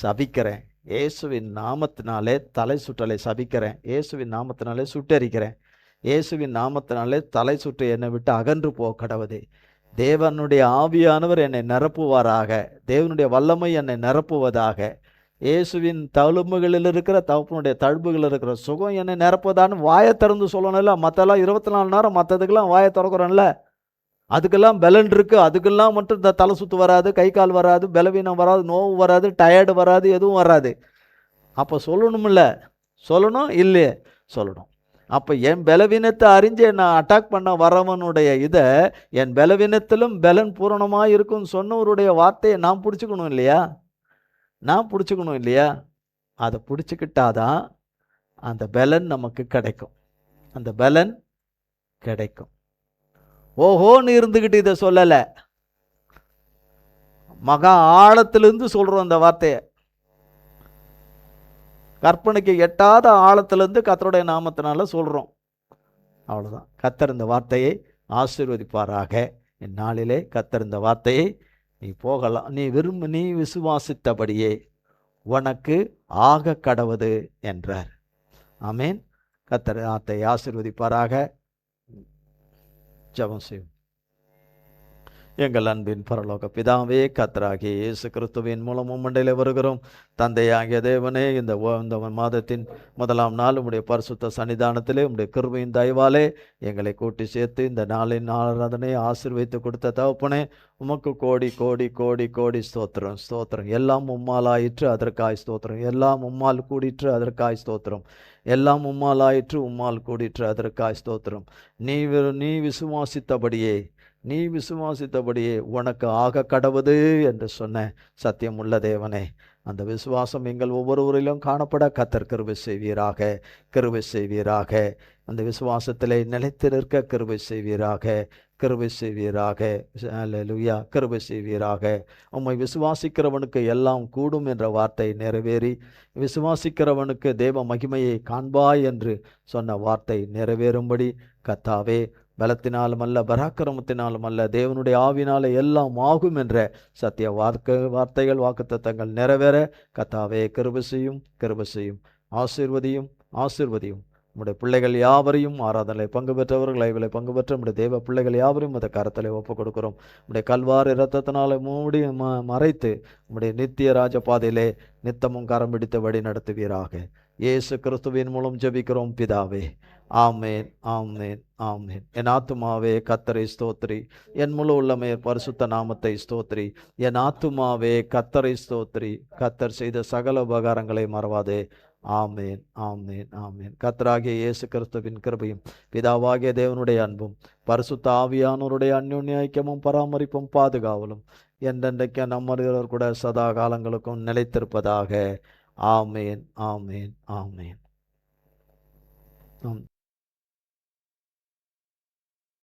சபிக்கிறேன். இயேசுவின் நாமத்தினாலே தலை சுற்றலை சபிக்கிறேன். இயேசுவின் நாமத்தினாலே சுட்டரிக்கிறேன். இயேசுவின் நாமத்தினாலே தலை சுற்று என்னை விட்டு அகன்று போ கடவுதே. தேவனுடைய ஆவியானவர் என்னை நிரப்புவாராக. தேவனுடைய வல்லமை என்னை நிரப்புவதாக. இயேசுவின் தழும்புகளில் இருக்கிற தகப்பனுடைய தழும்புகளில் இருக்கிற சுகம் என்னை நிரப்புவதான்னு வாயை திறந்து சொல்லணும்ல. மற்றெல்லாம் 24 மணி நேரம் மற்றதுக்கெல்லாம் வாயை திறக்கிறோம்ல. அதுக்கெல்லாம் பலன் இருக்கு. அதுக்கெல்லாம் மட்டும் இந்த தலை சுத்து வராது, கை கால் வராது, பலவீனம் வராது, நோவு வராது, டயர்டு வராது, எதுவும் வராது. அப்போ சொல்லணும்ல. சொல்லணும் இல்லையே? சொல்லணும். அப்போ என் பலவீனத்தை அறிஞ்சு என்னை அட்டாக் பண்ண வரவனுடைய இதை என் பலவீனத்திலும் பலன் பூரணமாக இருக்குன்னு சொன்னவருடைய வார்த்தையை நான் பிடிச்சிக்கணும் இல்லையா? அதை பிடிச்சிக்கிட்டாதான் அந்த பலன் நமக்கு கிடைக்கும். அந்த பலன் கிடைக்கும். ஓஹோன்னு இருந்துக்கிட்டு இதை சொல்லலை, மகா ஆழத்திலிருந்து சொல்கிறோம் அந்த வார்த்தையை. கற்பனைக்கு எட்டாத ஆழத்திலிருந்து கர்த்தருடைய நாமத்தினால சொல்கிறோம். அவ்வளோதான். கர்த்தர் இந்த வார்த்தையை ஆசீர்வதிப்பாராக. இந்நாளிலே கர்த்தர் இந்த வார்த்தையை நீ போகலாம், நீ விசுவாசித்தபடியே உனக்கு ஆக கடவுது என்றார். ஆமேன். கர்த்தர் வார்த்தையை ஆசீர்வதிப்பாராக. ஜெபம் செய்வோம். எங்கள் அன்பின் பரலோக பிதாவே, கர்த்தராகிய இயேசு கிறிஸ்துவின் மூலம் உம்மண்டையில் வருகிறோம். தந்தையாகிய தேவனே, இந்த மாதத்தின் முதலாம் நாள் உம்முடைய பரிசுத்த சன்னிதானத்திலே உம்முடைய கிருபையின் தயவாலே எங்களை கூட்டி சேர்த்து இந்த நாளின் ஆராதனை ஆசீர்வதித்து கொடுத்த தகப்பனே, உமக்கு கோடி கோடி கோடி கோடி ஸ்தோத்திரம். எல்லாம் உம்மாலாயிற்று, அதற்காய் ஸ்தோத்திரம். எல்லாம் உம்மால் கூடிற்று, அதற்காய் ஸ்தோத்திரம். எல்லாம் உம்மால் ஆயிற்று, உம்மால் கூடிற்று, அதற்காய் ஸ்தோத்திரம். நீ விசுவாசித்தபடியே உனக்கு ஆக கடவுது என்று சொன்ன சத்தியம் உள்ள தேவனே, அந்த விசுவாசம் எங்கள் ஒவ்வொருவரிலும் காணப்பட கர்த்தர் கிருபை செய்வீராக. அந்த விசுவாசத்திலே நிலைத்து நிற்க கிருபை செய்வீராக. அல்லேலூயா. கிருபை செய்வீராக. உம்மை விசுவாசிக்கிறவனுக்கு எல்லாம் கூடும் என்ற வார்த்தை நிறைவேறி, விசுவாசிக்கிறவனுக்கு தேவ மகிமையை காண்பாய் என்று சொன்ன வார்த்தை நிறைவேறும்படி கர்த்தாவே, பலத்தினாலும் அல்ல, பராக்கிரமத்தினாலும் அல்ல, தேவனுடைய ஆவினாலே எல்லாம் ஆகும் என்ற சத்திய வார்த்தைகள் வாக்குத்தத்தங்கள் நிறைவேற கர்த்தாவே கிருபை செய்யும். ஆசீர்வதியும். நம்முடைய பிள்ளைகள் யாவரையும், ஆராதனை பங்கு பெற்றவர்கள், லைவில் பங்கு பெற்ற நம்முடைய தேவ பிள்ளைகள் யாவரையும் அந்த கரத்தில் ஒப்புக் கொடுக்கிறோம். நம்முடைய கல்வாரி இரத்தத்தினால மூடி மறைத்து நம்முடைய நித்திய ராஜபாதையிலே நித்தமும் கரம் பிடித்து வழி நடத்துவீராக. இயேசு கிறிஸ்துவின் மூலம் ஜெபிக்கிறோம் பிதாவே. ஆமேன். என் ஆத்துமாவே கர்த்தரை ஸ்தோத்திரி, என் முழு உள்ளமே பரிசுத்த நாமத்தை ஸ்தோத்திரி. என் ஆத்துமாவே கர்த்தரை ஸ்தோத்திரி, கர்த்தர் செய்த சகல உபகாரங்களை மறவாதே. ஆமேன். கர்த்தராகிய இயேசு கிறிஸ்துவின் கிருபையும் பிதாவாகிய தேவனுடைய அன்பும் பரிசுத்த ஆவியானவருடைய அந்யோன்ய ஐக்கியமும் பராமரிப்பும் பாதுகாவலும் என்றென்றைக்கு நம்மவர் கூட சதா காலங்களுக்கும் நிலைத்திருப்பதாக. ஆமேன்.